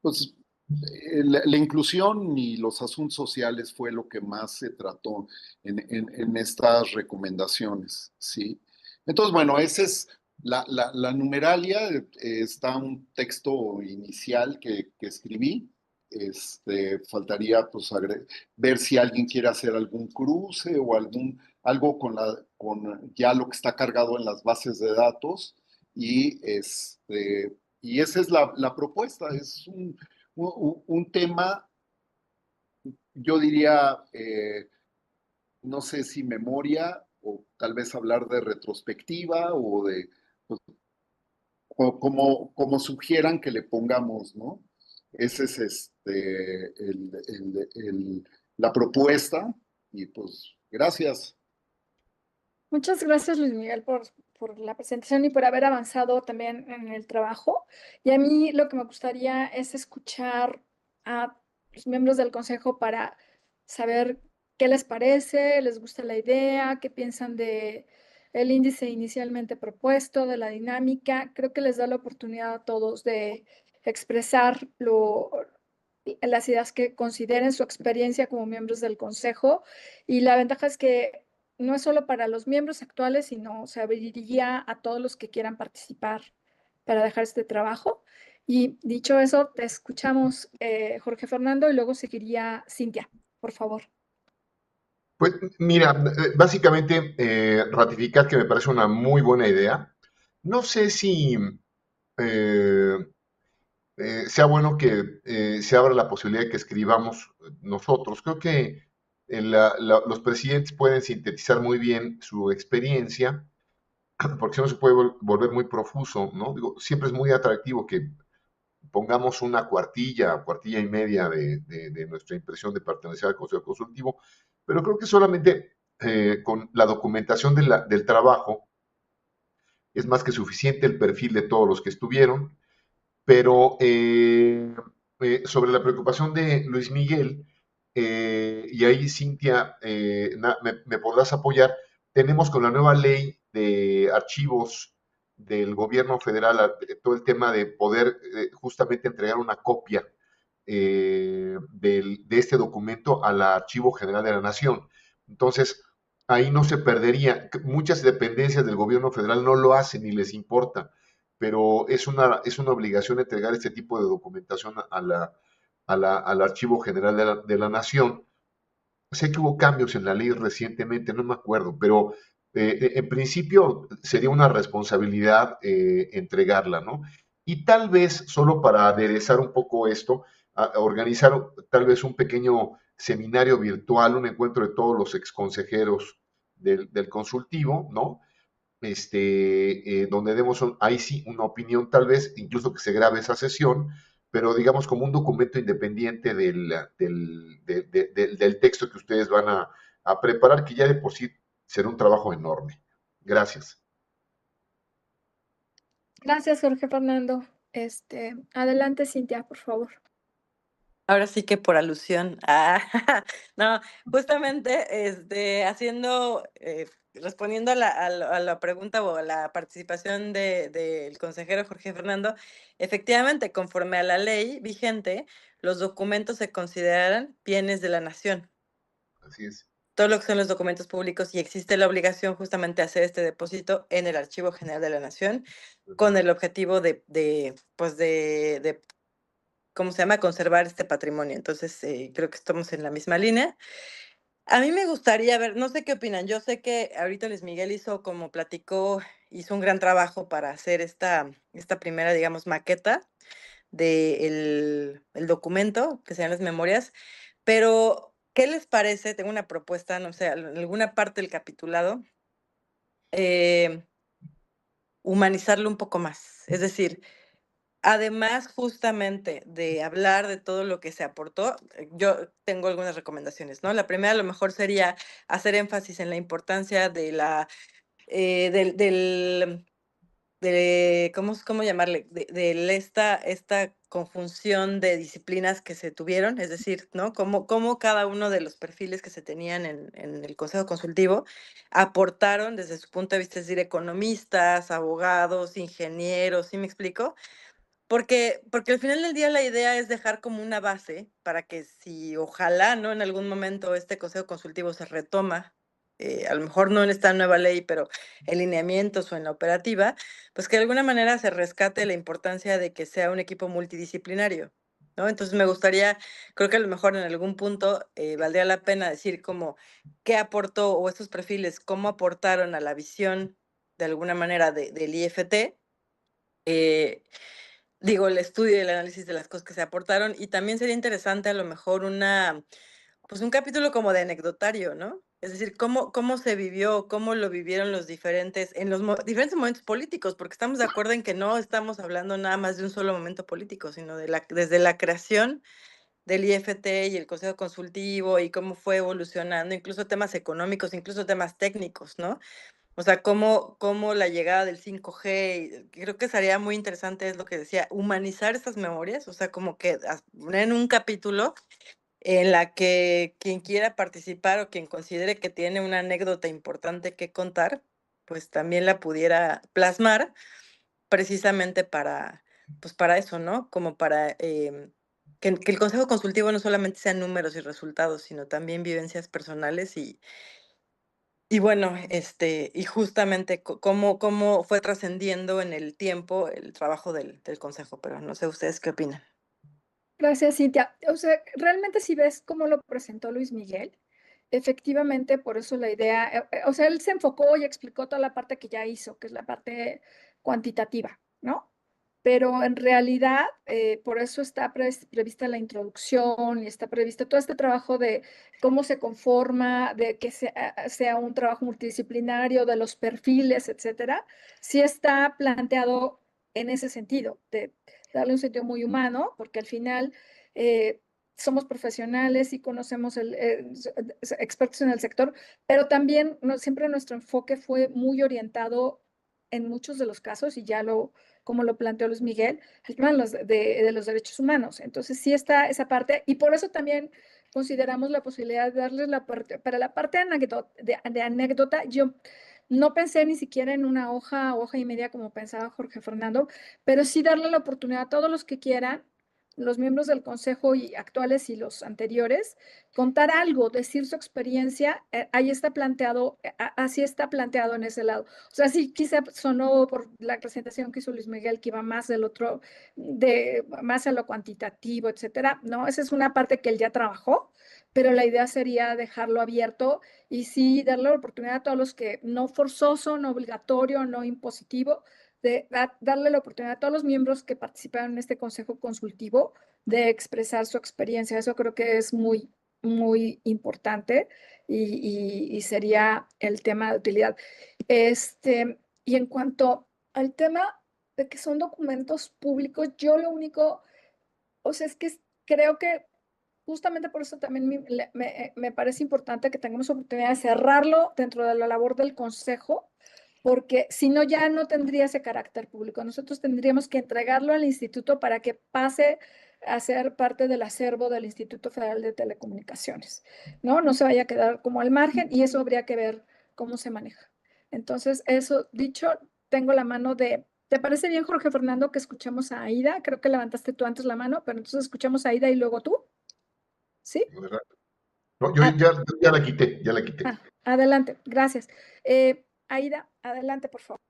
pues la inclusión y los asuntos sociales fue lo que más se trató en estas recomendaciones, ¿sí? Entonces, bueno, esa es la numeralia. Está un texto inicial que escribí. Faltaría pues ver si alguien quiere hacer algún cruce o algo con ya lo que está cargado en las bases de datos y y esa es la propuesta. Es un tema, yo diría, no sé si memoria o tal vez hablar de retrospectiva o de, pues, o como sugieran que le pongamos, ¿no? Ese es la propuesta y pues gracias. Muchas gracias, Luis Miguel, por la presentación y por haber avanzado también en el trabajo. Y a mí lo que me gustaría es escuchar a los miembros del consejo para saber qué les parece, les gusta la idea, qué piensan de el índice inicialmente propuesto, de la dinámica. Creo que les da la oportunidad a todos de expresar las ideas que consideren, su experiencia como miembros del consejo. Y la ventaja es que no es solo para los miembros actuales, sino se abriría a todos los que quieran participar para dejar este trabajo. Y dicho eso, te escuchamos, Jorge Fernando, y luego seguiría Cintia, por favor. Pues mira, básicamente ratificar que me parece una muy buena idea. No sé si sea bueno que se abra la posibilidad de que escribamos nosotros. Creo que los presidentes pueden sintetizar muy bien su experiencia, porque si no se puede volver muy profuso, ¿no? Digo, siempre es muy atractivo que pongamos una cuartilla y media de nuestra impresión de pertenecer al Consejo Consultivo, pero creo que solamente con la documentación del trabajo es más que suficiente el perfil de todos los que estuvieron, pero sobre la preocupación de Luis Miguel, y ahí Cintia, me podrás apoyar, tenemos con la nueva ley de archivos del gobierno federal todo el tema de poder justamente entregar una copia de este documento al Archivo General de la Nación. Entonces, ahí no se perdería. Muchas dependencias del gobierno federal no lo hacen ni les importa, pero es una obligación entregar este tipo de documentación al Archivo General de la Nación. Sé que hubo cambios en la ley recientemente, no me acuerdo, pero en principio sería una responsabilidad entregarla, ¿no? Y tal vez, solo para aderezar un poco esto, organizar tal vez un pequeño seminario virtual, un encuentro de todos los exconsejeros del consultivo, ¿no? Donde demos ahí sí una opinión, tal vez incluso que se grabe esa sesión, pero digamos como un documento independiente del texto que ustedes van a preparar, que ya de por sí será un trabajo enorme. Gracias. Gracias, Jorge Fernando. Adelante, Cintia, por favor. Ahora sí que por alusión. No, justamente respondiendo a la pregunta o a la participación del consejero Jorge Fernando, efectivamente, conforme a la ley vigente, los documentos se consideran bienes de la nación. Así es. Todo lo que son los documentos públicos, y existe la obligación justamente de hacer este depósito en el Archivo General de la Nación con el objetivo pues ¿cómo se llama? Conservar este patrimonio. Entonces, creo que estamos en la misma línea. A mí me gustaría ver, no sé qué opinan, yo sé que ahorita Luis Miguel hizo un gran trabajo para hacer esta primera, digamos, maqueta del el documento, que sean las memorias, pero ¿qué les parece? Tengo una propuesta, no sé, en alguna parte del capitulado, eh, humanizarlo un poco más. Es decir, además justamente de hablar de todo lo que se aportó, yo tengo algunas recomendaciones, ¿no? La primera a lo mejor sería hacer énfasis en la importancia de del ¿cómo llamarle? Esta conjunción de disciplinas que se tuvieron, es decir, ¿no? Cómo cada uno de los perfiles que se tenían en el consejo consultivo aportaron desde su punto de vista, es decir, economistas, abogados, ingenieros, ¿sí me explico? Porque al final del día la idea es dejar como una base para que si ojalá, ¿no? En algún momento este consejo consultivo se retoma, a lo mejor no en esta nueva ley, pero en lineamientos o en la operativa, pues que de alguna manera se rescate la importancia de que sea un equipo multidisciplinario, ¿no? Entonces me gustaría, creo que a lo mejor en algún punto valdría la pena decir como qué aportó o estos perfiles, cómo aportaron a la visión de alguna manera del IFT. eh, Digo, el estudio y el análisis de las cosas que se aportaron, y también sería interesante a lo mejor pues un capítulo como de anecdotario, ¿no? Es decir, cómo se vivió, cómo lo vivieron los diferentes, en los diferentes momentos políticos, porque estamos de acuerdo en que no estamos hablando nada más de un solo momento político, sino desde la creación del IFT y el Consejo Consultivo y cómo fue evolucionando, incluso temas económicos, incluso temas técnicos, ¿no? O sea, cómo la llegada del 5G, creo que sería muy interesante, es lo que decía, humanizar estas memorias, o sea, como que poner en un capítulo en la que quien quiera participar o quien considere que tiene una anécdota importante que contar, pues también la pudiera plasmar precisamente pues para eso, ¿no? Como para que el consejo consultivo no solamente sean números y resultados, sino también vivencias personales y bueno, y justamente cómo fue trascendiendo en el tiempo el trabajo del consejo, pero no sé ustedes qué opinan. Gracias, Cintia. O sea, realmente si ves cómo lo presentó Luis Miguel, efectivamente, por eso la idea, o sea, él se enfocó y explicó toda la parte que ya hizo, que es la parte cuantitativa, ¿no? Pero en realidad, por eso está prevista la introducción y está previsto todo este trabajo de cómo se conforma, de que sea un trabajo multidisciplinario, de los perfiles, etcétera. Sí está planteado en ese sentido, de darle un sentido muy humano, porque al final somos profesionales y conocemos expertos en el sector, pero también siempre nuestro enfoque fue muy orientado en muchos de los casos, y ya como lo planteó Luis Miguel, el tema de los derechos humanos. Entonces sí está esa parte, y por eso también consideramos la posibilidad de darles para la parte de anécdota, yo no pensé ni siquiera en una hoja y media como pensaba Jorge Fernando, pero sí darle la oportunidad a todos los que quieran, los miembros del consejo y actuales y los anteriores, contar algo, decir su experiencia. Ahí está planteado, así está planteado en ese lado. O sea, sí, quizá sonó por la presentación que hizo Luis Miguel, que iba más del otro, más a lo cuantitativo, etcétera. No, esa es una parte que él ya trabajó, pero la idea sería dejarlo abierto y sí darle la oportunidad a todos los que, no forzoso, no obligatorio, no impositivo, de darle la oportunidad a todos los miembros que participaron en este consejo consultivo de expresar su experiencia. Eso creo que es muy, muy importante y sería el tema de utilidad. Y en cuanto al tema de que son documentos públicos, yo lo único, o sea, es que creo que justamente por eso también me parece importante que tengamos oportunidad de cerrarlo dentro de la labor del consejo, porque si no, ya no tendría ese carácter público. Nosotros tendríamos que entregarlo al instituto para que pase a ser parte del acervo del Instituto Federal de Telecomunicaciones, ¿no? No se vaya a quedar como al margen, y eso habría que ver cómo se maneja. Entonces, eso dicho, tengo la mano de... ¿Te parece bien, Jorge Fernando, que escuchemos a Aida? Creo que levantaste tú antes la mano, pero entonces escuchamos a Aida y luego tú. ¿Sí? No, yo ya la quité, ya la quité. Adelante, gracias. Aida, adelante, por favor.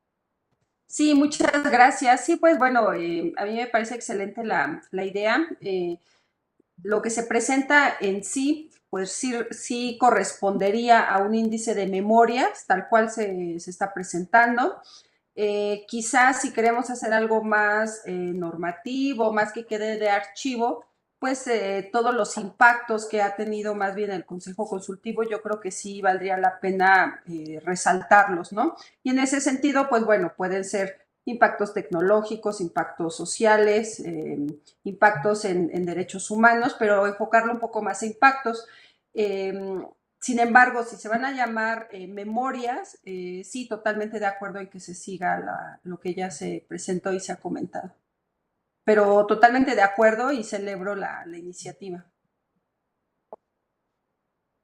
Sí, muchas gracias. Sí, pues bueno, a mí me parece excelente la idea. lo que se presenta en sí, pues sí correspondería a un índice de memorias, tal cual se está presentando. Quizás si queremos hacer algo más normativo, más que quede de archivo, pues todos los impactos que ha tenido más bien el Consejo Consultivo, yo creo que sí valdría la pena resaltarlos, ¿no? Y en ese sentido, pues bueno, pueden ser impactos tecnológicos, impactos sociales, impactos en derechos humanos, pero enfocarlo un poco más a impactos. Sin embargo, si se van a llamar memorias, sí, totalmente de acuerdo en que se siga lo que ya se presentó y se ha comentado. Pero totalmente de acuerdo y celebro la iniciativa.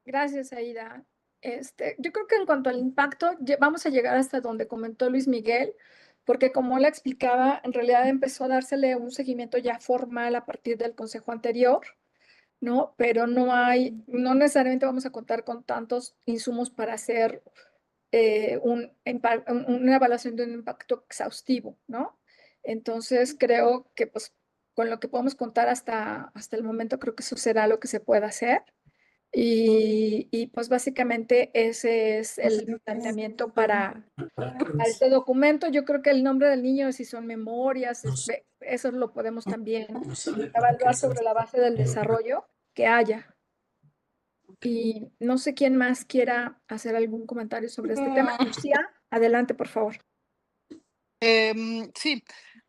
Gracias, Aida. Yo creo que en cuanto al impacto, vamos a llegar hasta donde comentó Luis Miguel, porque como le explicaba, en realidad empezó a dársele un seguimiento ya formal a partir del consejo anterior, ¿no? Pero no necesariamente vamos a contar con tantos insumos para hacer una evaluación de un impacto exhaustivo, ¿no? Entonces creo que pues con lo que podemos contar hasta el momento, creo que eso será lo que se pueda hacer. Y pues básicamente ese es el planteamiento para este documento. Yo creo que el nombre del niño, si son memorias, eso lo podemos también evaluar sobre la base del desarrollo que haya. Y no sé quién más quiera hacer algún comentario sobre este tema. Lucía, adelante, por favor. Sí,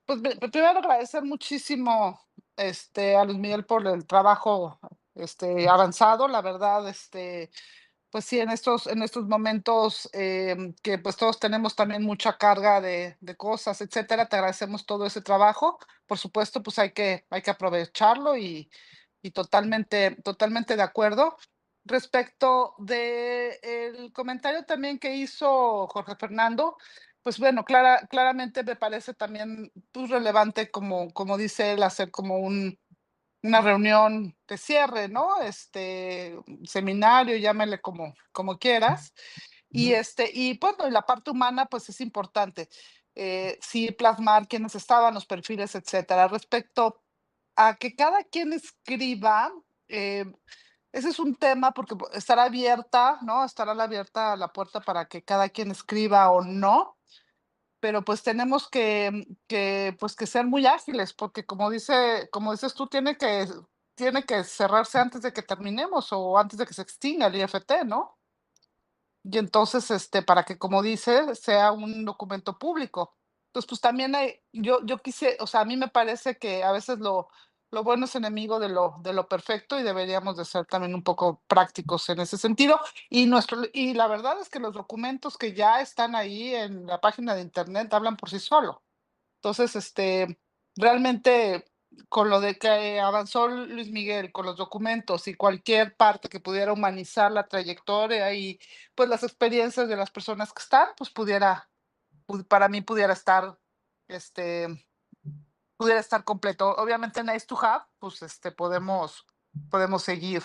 pues primero agradecer muchísimo a Luis Miguel por el trabajo avanzado. La verdad, pues sí, en estos momentos que pues todos tenemos también mucha carga de cosas, etcétera, te agradecemos todo ese trabajo. Por supuesto, pues hay que aprovecharlo y totalmente de acuerdo. Respecto de el comentario también que hizo Jorge Fernando, pues bueno, claramente me parece también pues, relevante, como dice él, hacer como una reunión de cierre, ¿no? Seminario, llámele como quieras. Y bueno, y la parte humana, pues es importante. Sí, plasmar quiénes estaban, los perfiles, etcétera. Respecto a que cada quien escriba, eh, ese es un tema porque estará abierta, ¿no? Estará abierta la puerta para que cada quien escriba o no, pero pues tenemos pues, que ser muy ágiles, porque como dices tú, tiene que cerrarse antes de que terminemos o antes de que se extinga el IFT, ¿no? Y entonces, para que, como dice, sea un documento público. Entonces, pues también yo quise, o sea, a mí me parece que a veces lo bueno es enemigo de lo perfecto y deberíamos de ser también un poco prácticos en ese sentido. Y la verdad es que los documentos que ya están ahí en la página de internet hablan por sí solo. Entonces, realmente con lo de que avanzó Luis Miguel, con los documentos y cualquier parte que pudiera humanizar la trayectoria y pues las experiencias de las personas que están, pues para mí este, pudiera estar completo. Obviamente nice to have, pues podemos seguir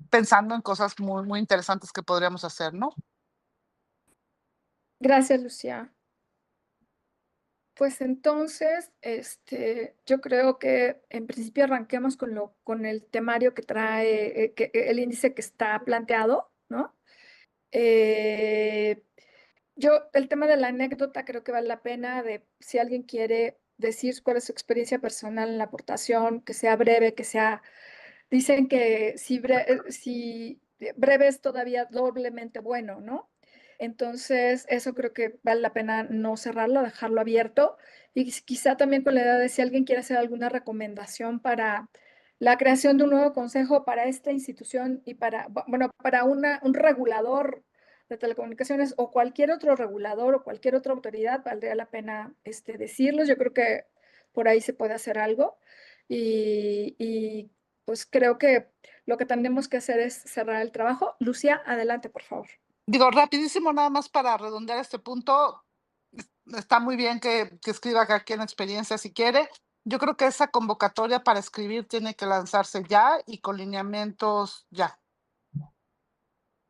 pensando en cosas muy interesantes que podríamos hacer, ¿no? Gracias, Lucía. Pues entonces, yo creo que en principio arranquemos con el temario que trae, el índice que está planteado, ¿no? El tema de la anécdota creo que vale la pena de si alguien quiere decir cuál es su experiencia personal en la aportación, que sea breve, dicen que si breve es todavía doblemente bueno, ¿no? Entonces, eso creo que vale la pena no cerrarlo, dejarlo abierto. Y quizá también con la idea de si alguien quiere hacer alguna recomendación para la creación de un nuevo consejo para esta institución y para un regulador de telecomunicaciones o cualquier otro regulador o cualquier otra autoridad, valdría la pena decirlos. Yo creo que por ahí se puede hacer algo. Y pues creo que lo que tenemos que hacer es cerrar el trabajo. Lucía, adelante, por favor. Digo, rapidísimo, nada más para redondear este punto. Está muy bien que escriba cada quien experiencia si quiere. Yo creo que esa convocatoria para escribir tiene que lanzarse ya y con lineamientos ya.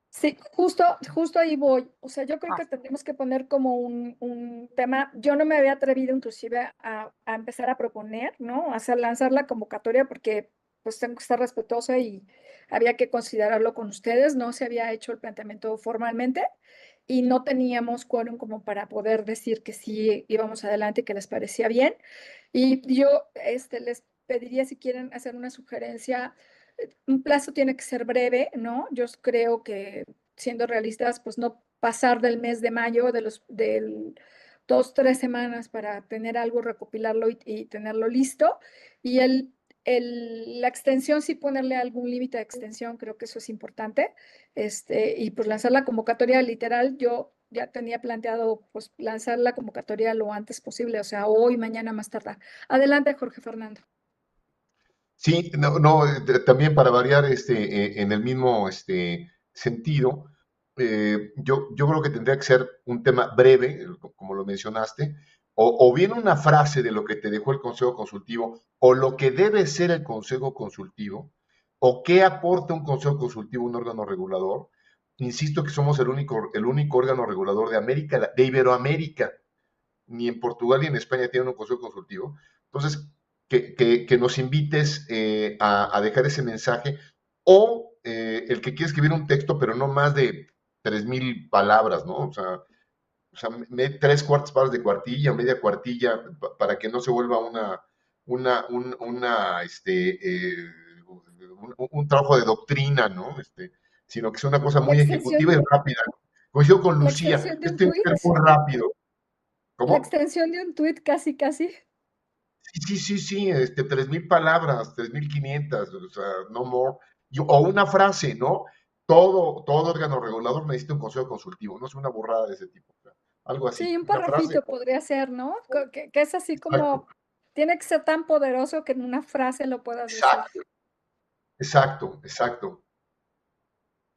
Sí, justo ahí voy. O sea, yo creo que tendríamos que poner como un tema. Yo no me había atrevido inclusive a empezar a proponer, ¿no? Lanzar la convocatoria porque pues tengo que estar respetuosa y había que considerarlo con ustedes. No se había hecho el planteamiento formalmente y no teníamos quórum como para poder decir que sí íbamos adelante y que les parecía bien. Y yo les pediría si quieren hacer una sugerencia. Un plazo tiene que ser breve, ¿no? Yo creo que siendo realistas, pues no pasar del mes de mayo, del 2, 3 semanas para tener algo, recopilarlo y tenerlo listo. Y la extensión, sí ponerle algún límite de extensión, creo que eso es importante. Y pues lanzar la convocatoria literal, yo ya tenía planteado pues lanzar la convocatoria lo antes posible, o sea, hoy, mañana más tardar. Adelante, Jorge Fernando. Sí, también para variar en el mismo sentido, yo creo que tendría que ser un tema breve, como lo mencionaste, o bien una frase de lo que te dejó el Consejo Consultivo, o lo que debe ser el Consejo Consultivo, o qué aporta un Consejo Consultivo, un órgano regulador. Insisto que somos el único órgano regulador de Iberoamérica. Ni en Portugal ni en España tienen un Consejo Consultivo. Entonces, que nos invites a dejar ese mensaje, o el que quiere escribir un texto, pero no más de 3,000 palabras, ¿no? O sea 3/4 partes de cuartilla, media cuartilla, para que no se vuelva un trabajo de doctrina, ¿no? Sino que sea una cosa La muy ejecutiva y extensión, rápida. Coincido con la Lucía, extensión de esto un tiene que tuit, ser muy rápido. la ¿Cómo? extensión de un tuit casi, casi. Sí, 3,000 palabras, 3,500, o sea, no more. O una frase, ¿no? Todo órgano regulador necesita un consejo consultivo, no es una burrada de ese tipo. O sea, algo así, Sí, un una frase. párrafito podría ser, ¿no? Que es así Exacto, como, tiene que ser tan poderoso que en una frase lo puedas decir. exacto.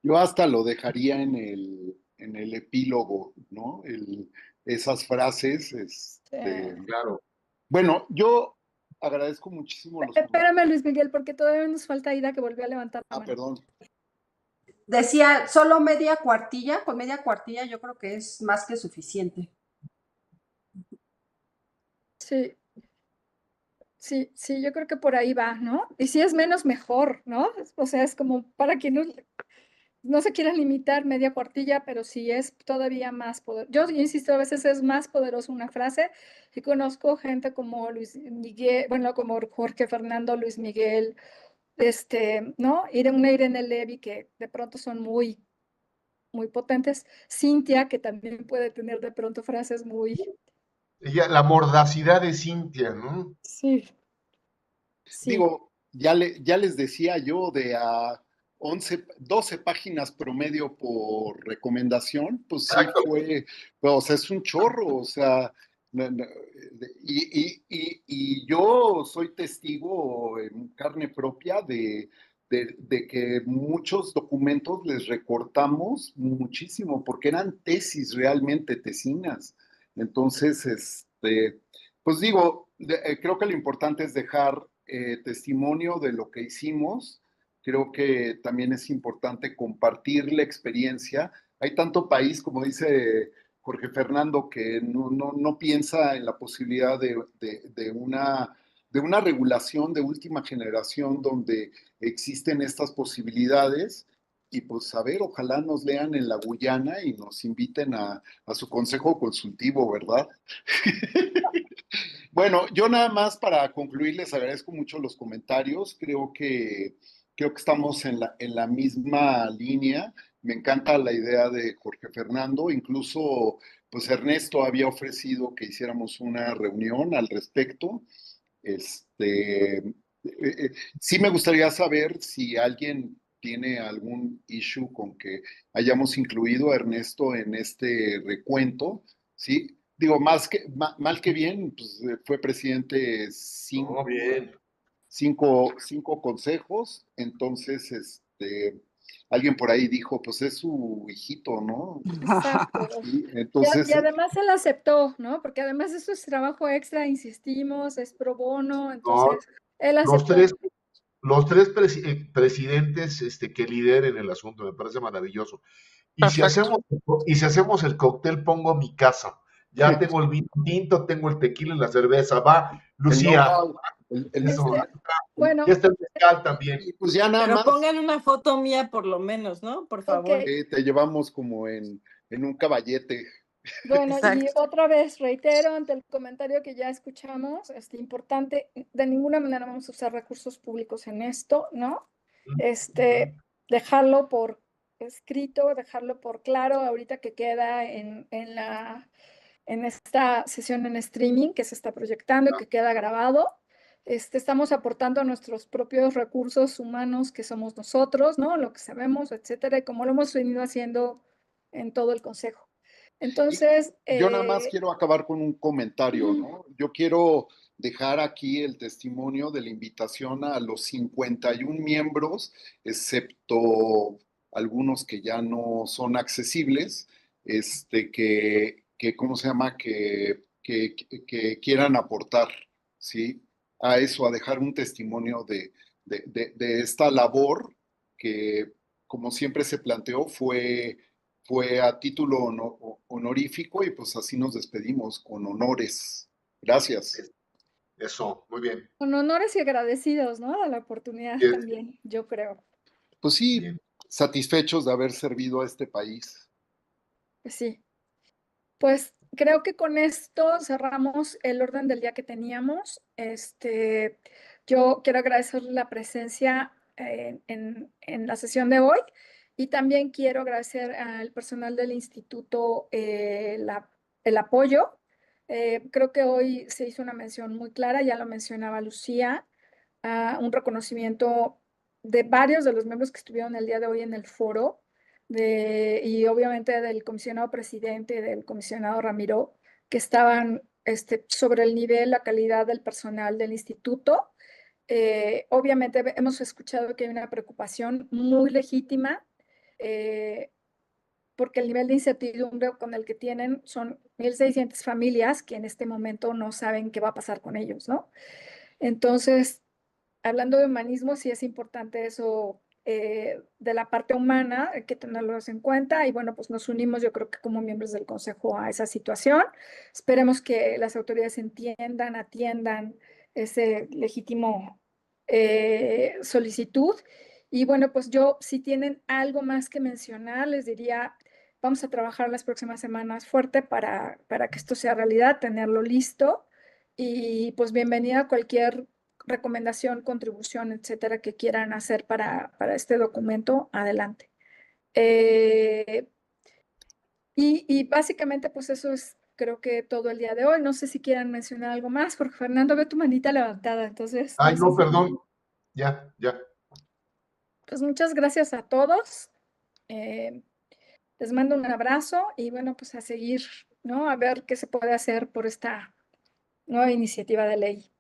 Yo hasta lo dejaría en el epílogo, ¿no? Esas frases, Claro. Bueno, yo agradezco muchísimo los comentarios. Espérame, Luis Miguel, porque todavía nos falta Ida, que volvió a levantar la mano. Perdón. Decía, solo media cuartilla, con media cuartilla yo creo que es más que suficiente. Sí, yo creo que por ahí va, ¿no? Y si es menos, mejor, ¿no? O sea, es como para que no se quiera limitar media cuartilla, pero si es todavía más poderoso. Yo insisto, a veces es más poderoso una frase, y conozco gente como Luis Miguel, bueno, como Jorge Fernando, Luis Miguel, ¿no? Una Irene Levy, que de pronto son muy, muy potentes. Cintia, que también puede tener de pronto frases muy... La mordacidad de Cintia, ¿no? Sí. Digo, ya les decía yo de a 12 páginas promedio por recomendación, pues sí fue, o sea, es un chorro, o sea, y yo soy testigo en carne propia de que muchos documentos les recortamos muchísimo, porque eran tesis realmente, tesinas. Entonces, pues digo, creo que lo importante es dejar testimonio de lo que hicimos. Creo que también es importante compartir la experiencia. Hay tanto país, como dice Jorge Fernando, que no piensa en la posibilidad de una regulación de última generación donde existen estas posibilidades. Y pues a ver, ojalá nos lean en la Guyana y nos inviten a su consejo consultivo, ¿verdad? Bueno, yo nada más para concluir les agradezco mucho los comentarios. Creo que estamos en la misma línea. Me encanta la idea de Jorge Fernando. Incluso, pues Ernesto había ofrecido que hiciéramos una reunión al respecto. Sí me gustaría saber si alguien tiene algún issue con que hayamos incluido a Ernesto en este recuento, ¿sí? Digo, mal que bien, pues fue presidente cinco consejos, entonces, alguien por ahí dijo, pues es su hijito, ¿no? Exacto. Sí, entonces, Y además él aceptó, ¿no? Porque además eso es trabajo extra, insistimos, es pro bono, entonces él aceptó. Los tres presidentes que lideren el asunto, me parece maravilloso. Y si hacemos el cóctel, pongo mi casa. Ya tengo el vino tinto, tengo el tequila y la cerveza. Va, Lucía. Eso, Bueno, ya está el mezcal también. Y pues ya nada Pero más pongan una foto mía por lo menos, ¿no? Por favor. ok. te llevamos como en un caballete. Bueno, y Exacto. otra vez reitero ante el comentario que ya escuchamos, importante, de ninguna manera vamos a usar recursos públicos en esto, ¿no? Dejarlo por escrito, dejarlo por claro ahorita que queda en esta sesión en streaming que se está proyectando y que queda grabado. Estamos aportando nuestros propios recursos humanos que somos nosotros, ¿no? Lo que sabemos, etcétera, y como lo hemos venido haciendo en todo el consejo. Entonces, Yo nada más quiero acabar con un comentario, ¿no? Yo quiero dejar aquí el testimonio de la invitación a los 51 miembros, excepto algunos que ya no son accesibles, ¿cómo se llama? Que quieran aportar, ¿sí? A eso, a dejar un testimonio de esta labor que, como siempre se planteó, fue a título honorífico y pues así nos despedimos con honores. Gracias. Eso, muy bien. con honores y agradecidos, ¿no? De la oportunidad Bien, también, yo creo. Pues sí, bien. satisfechos de haber servido a este país. Pues sí. Pues creo que con esto cerramos el orden del día que teníamos. Yo quiero agradecer la presencia en la sesión de hoy y también quiero agradecer al personal del instituto el apoyo. Creo que hoy se hizo una mención muy clara, ya lo mencionaba Lucía, un reconocimiento de varios de los miembros que estuvieron el día de hoy en el foro y obviamente del comisionado presidente y del comisionado Ramiro, que estaban sobre el nivel, la calidad del personal del instituto. Obviamente hemos escuchado que hay una preocupación muy legítima, porque el nivel de incertidumbre con el que tienen son 1.600 familias que en este momento no saben qué va a pasar con ellos, ¿no? Entonces, hablando de humanismo, sí es importante eso de la parte humana, hay que tenerlos en cuenta y bueno, pues nos unimos yo creo que como miembros del Consejo a esa situación. Esperemos que las autoridades entiendan, atiendan ese legítimo solicitud. Y bueno, pues yo si tienen algo más que mencionar, les diría, vamos a trabajar las próximas semanas fuerte para que esto sea realidad, tenerlo listo. Y pues bienvenida a cualquier recomendación, contribución, etcétera, que quieran hacer para este documento, adelante. Y básicamente, pues eso es, creo que todo el día de hoy. No sé si quieran mencionar algo más, porque Fernando ve tu manita levantada, entonces. Ay, No no, sé si- perdón. Ya. Pues muchas gracias a todos. Eh, Les mando un abrazo y bueno, pues a seguir, ¿no? A ver qué se puede hacer por esta nueva iniciativa de ley.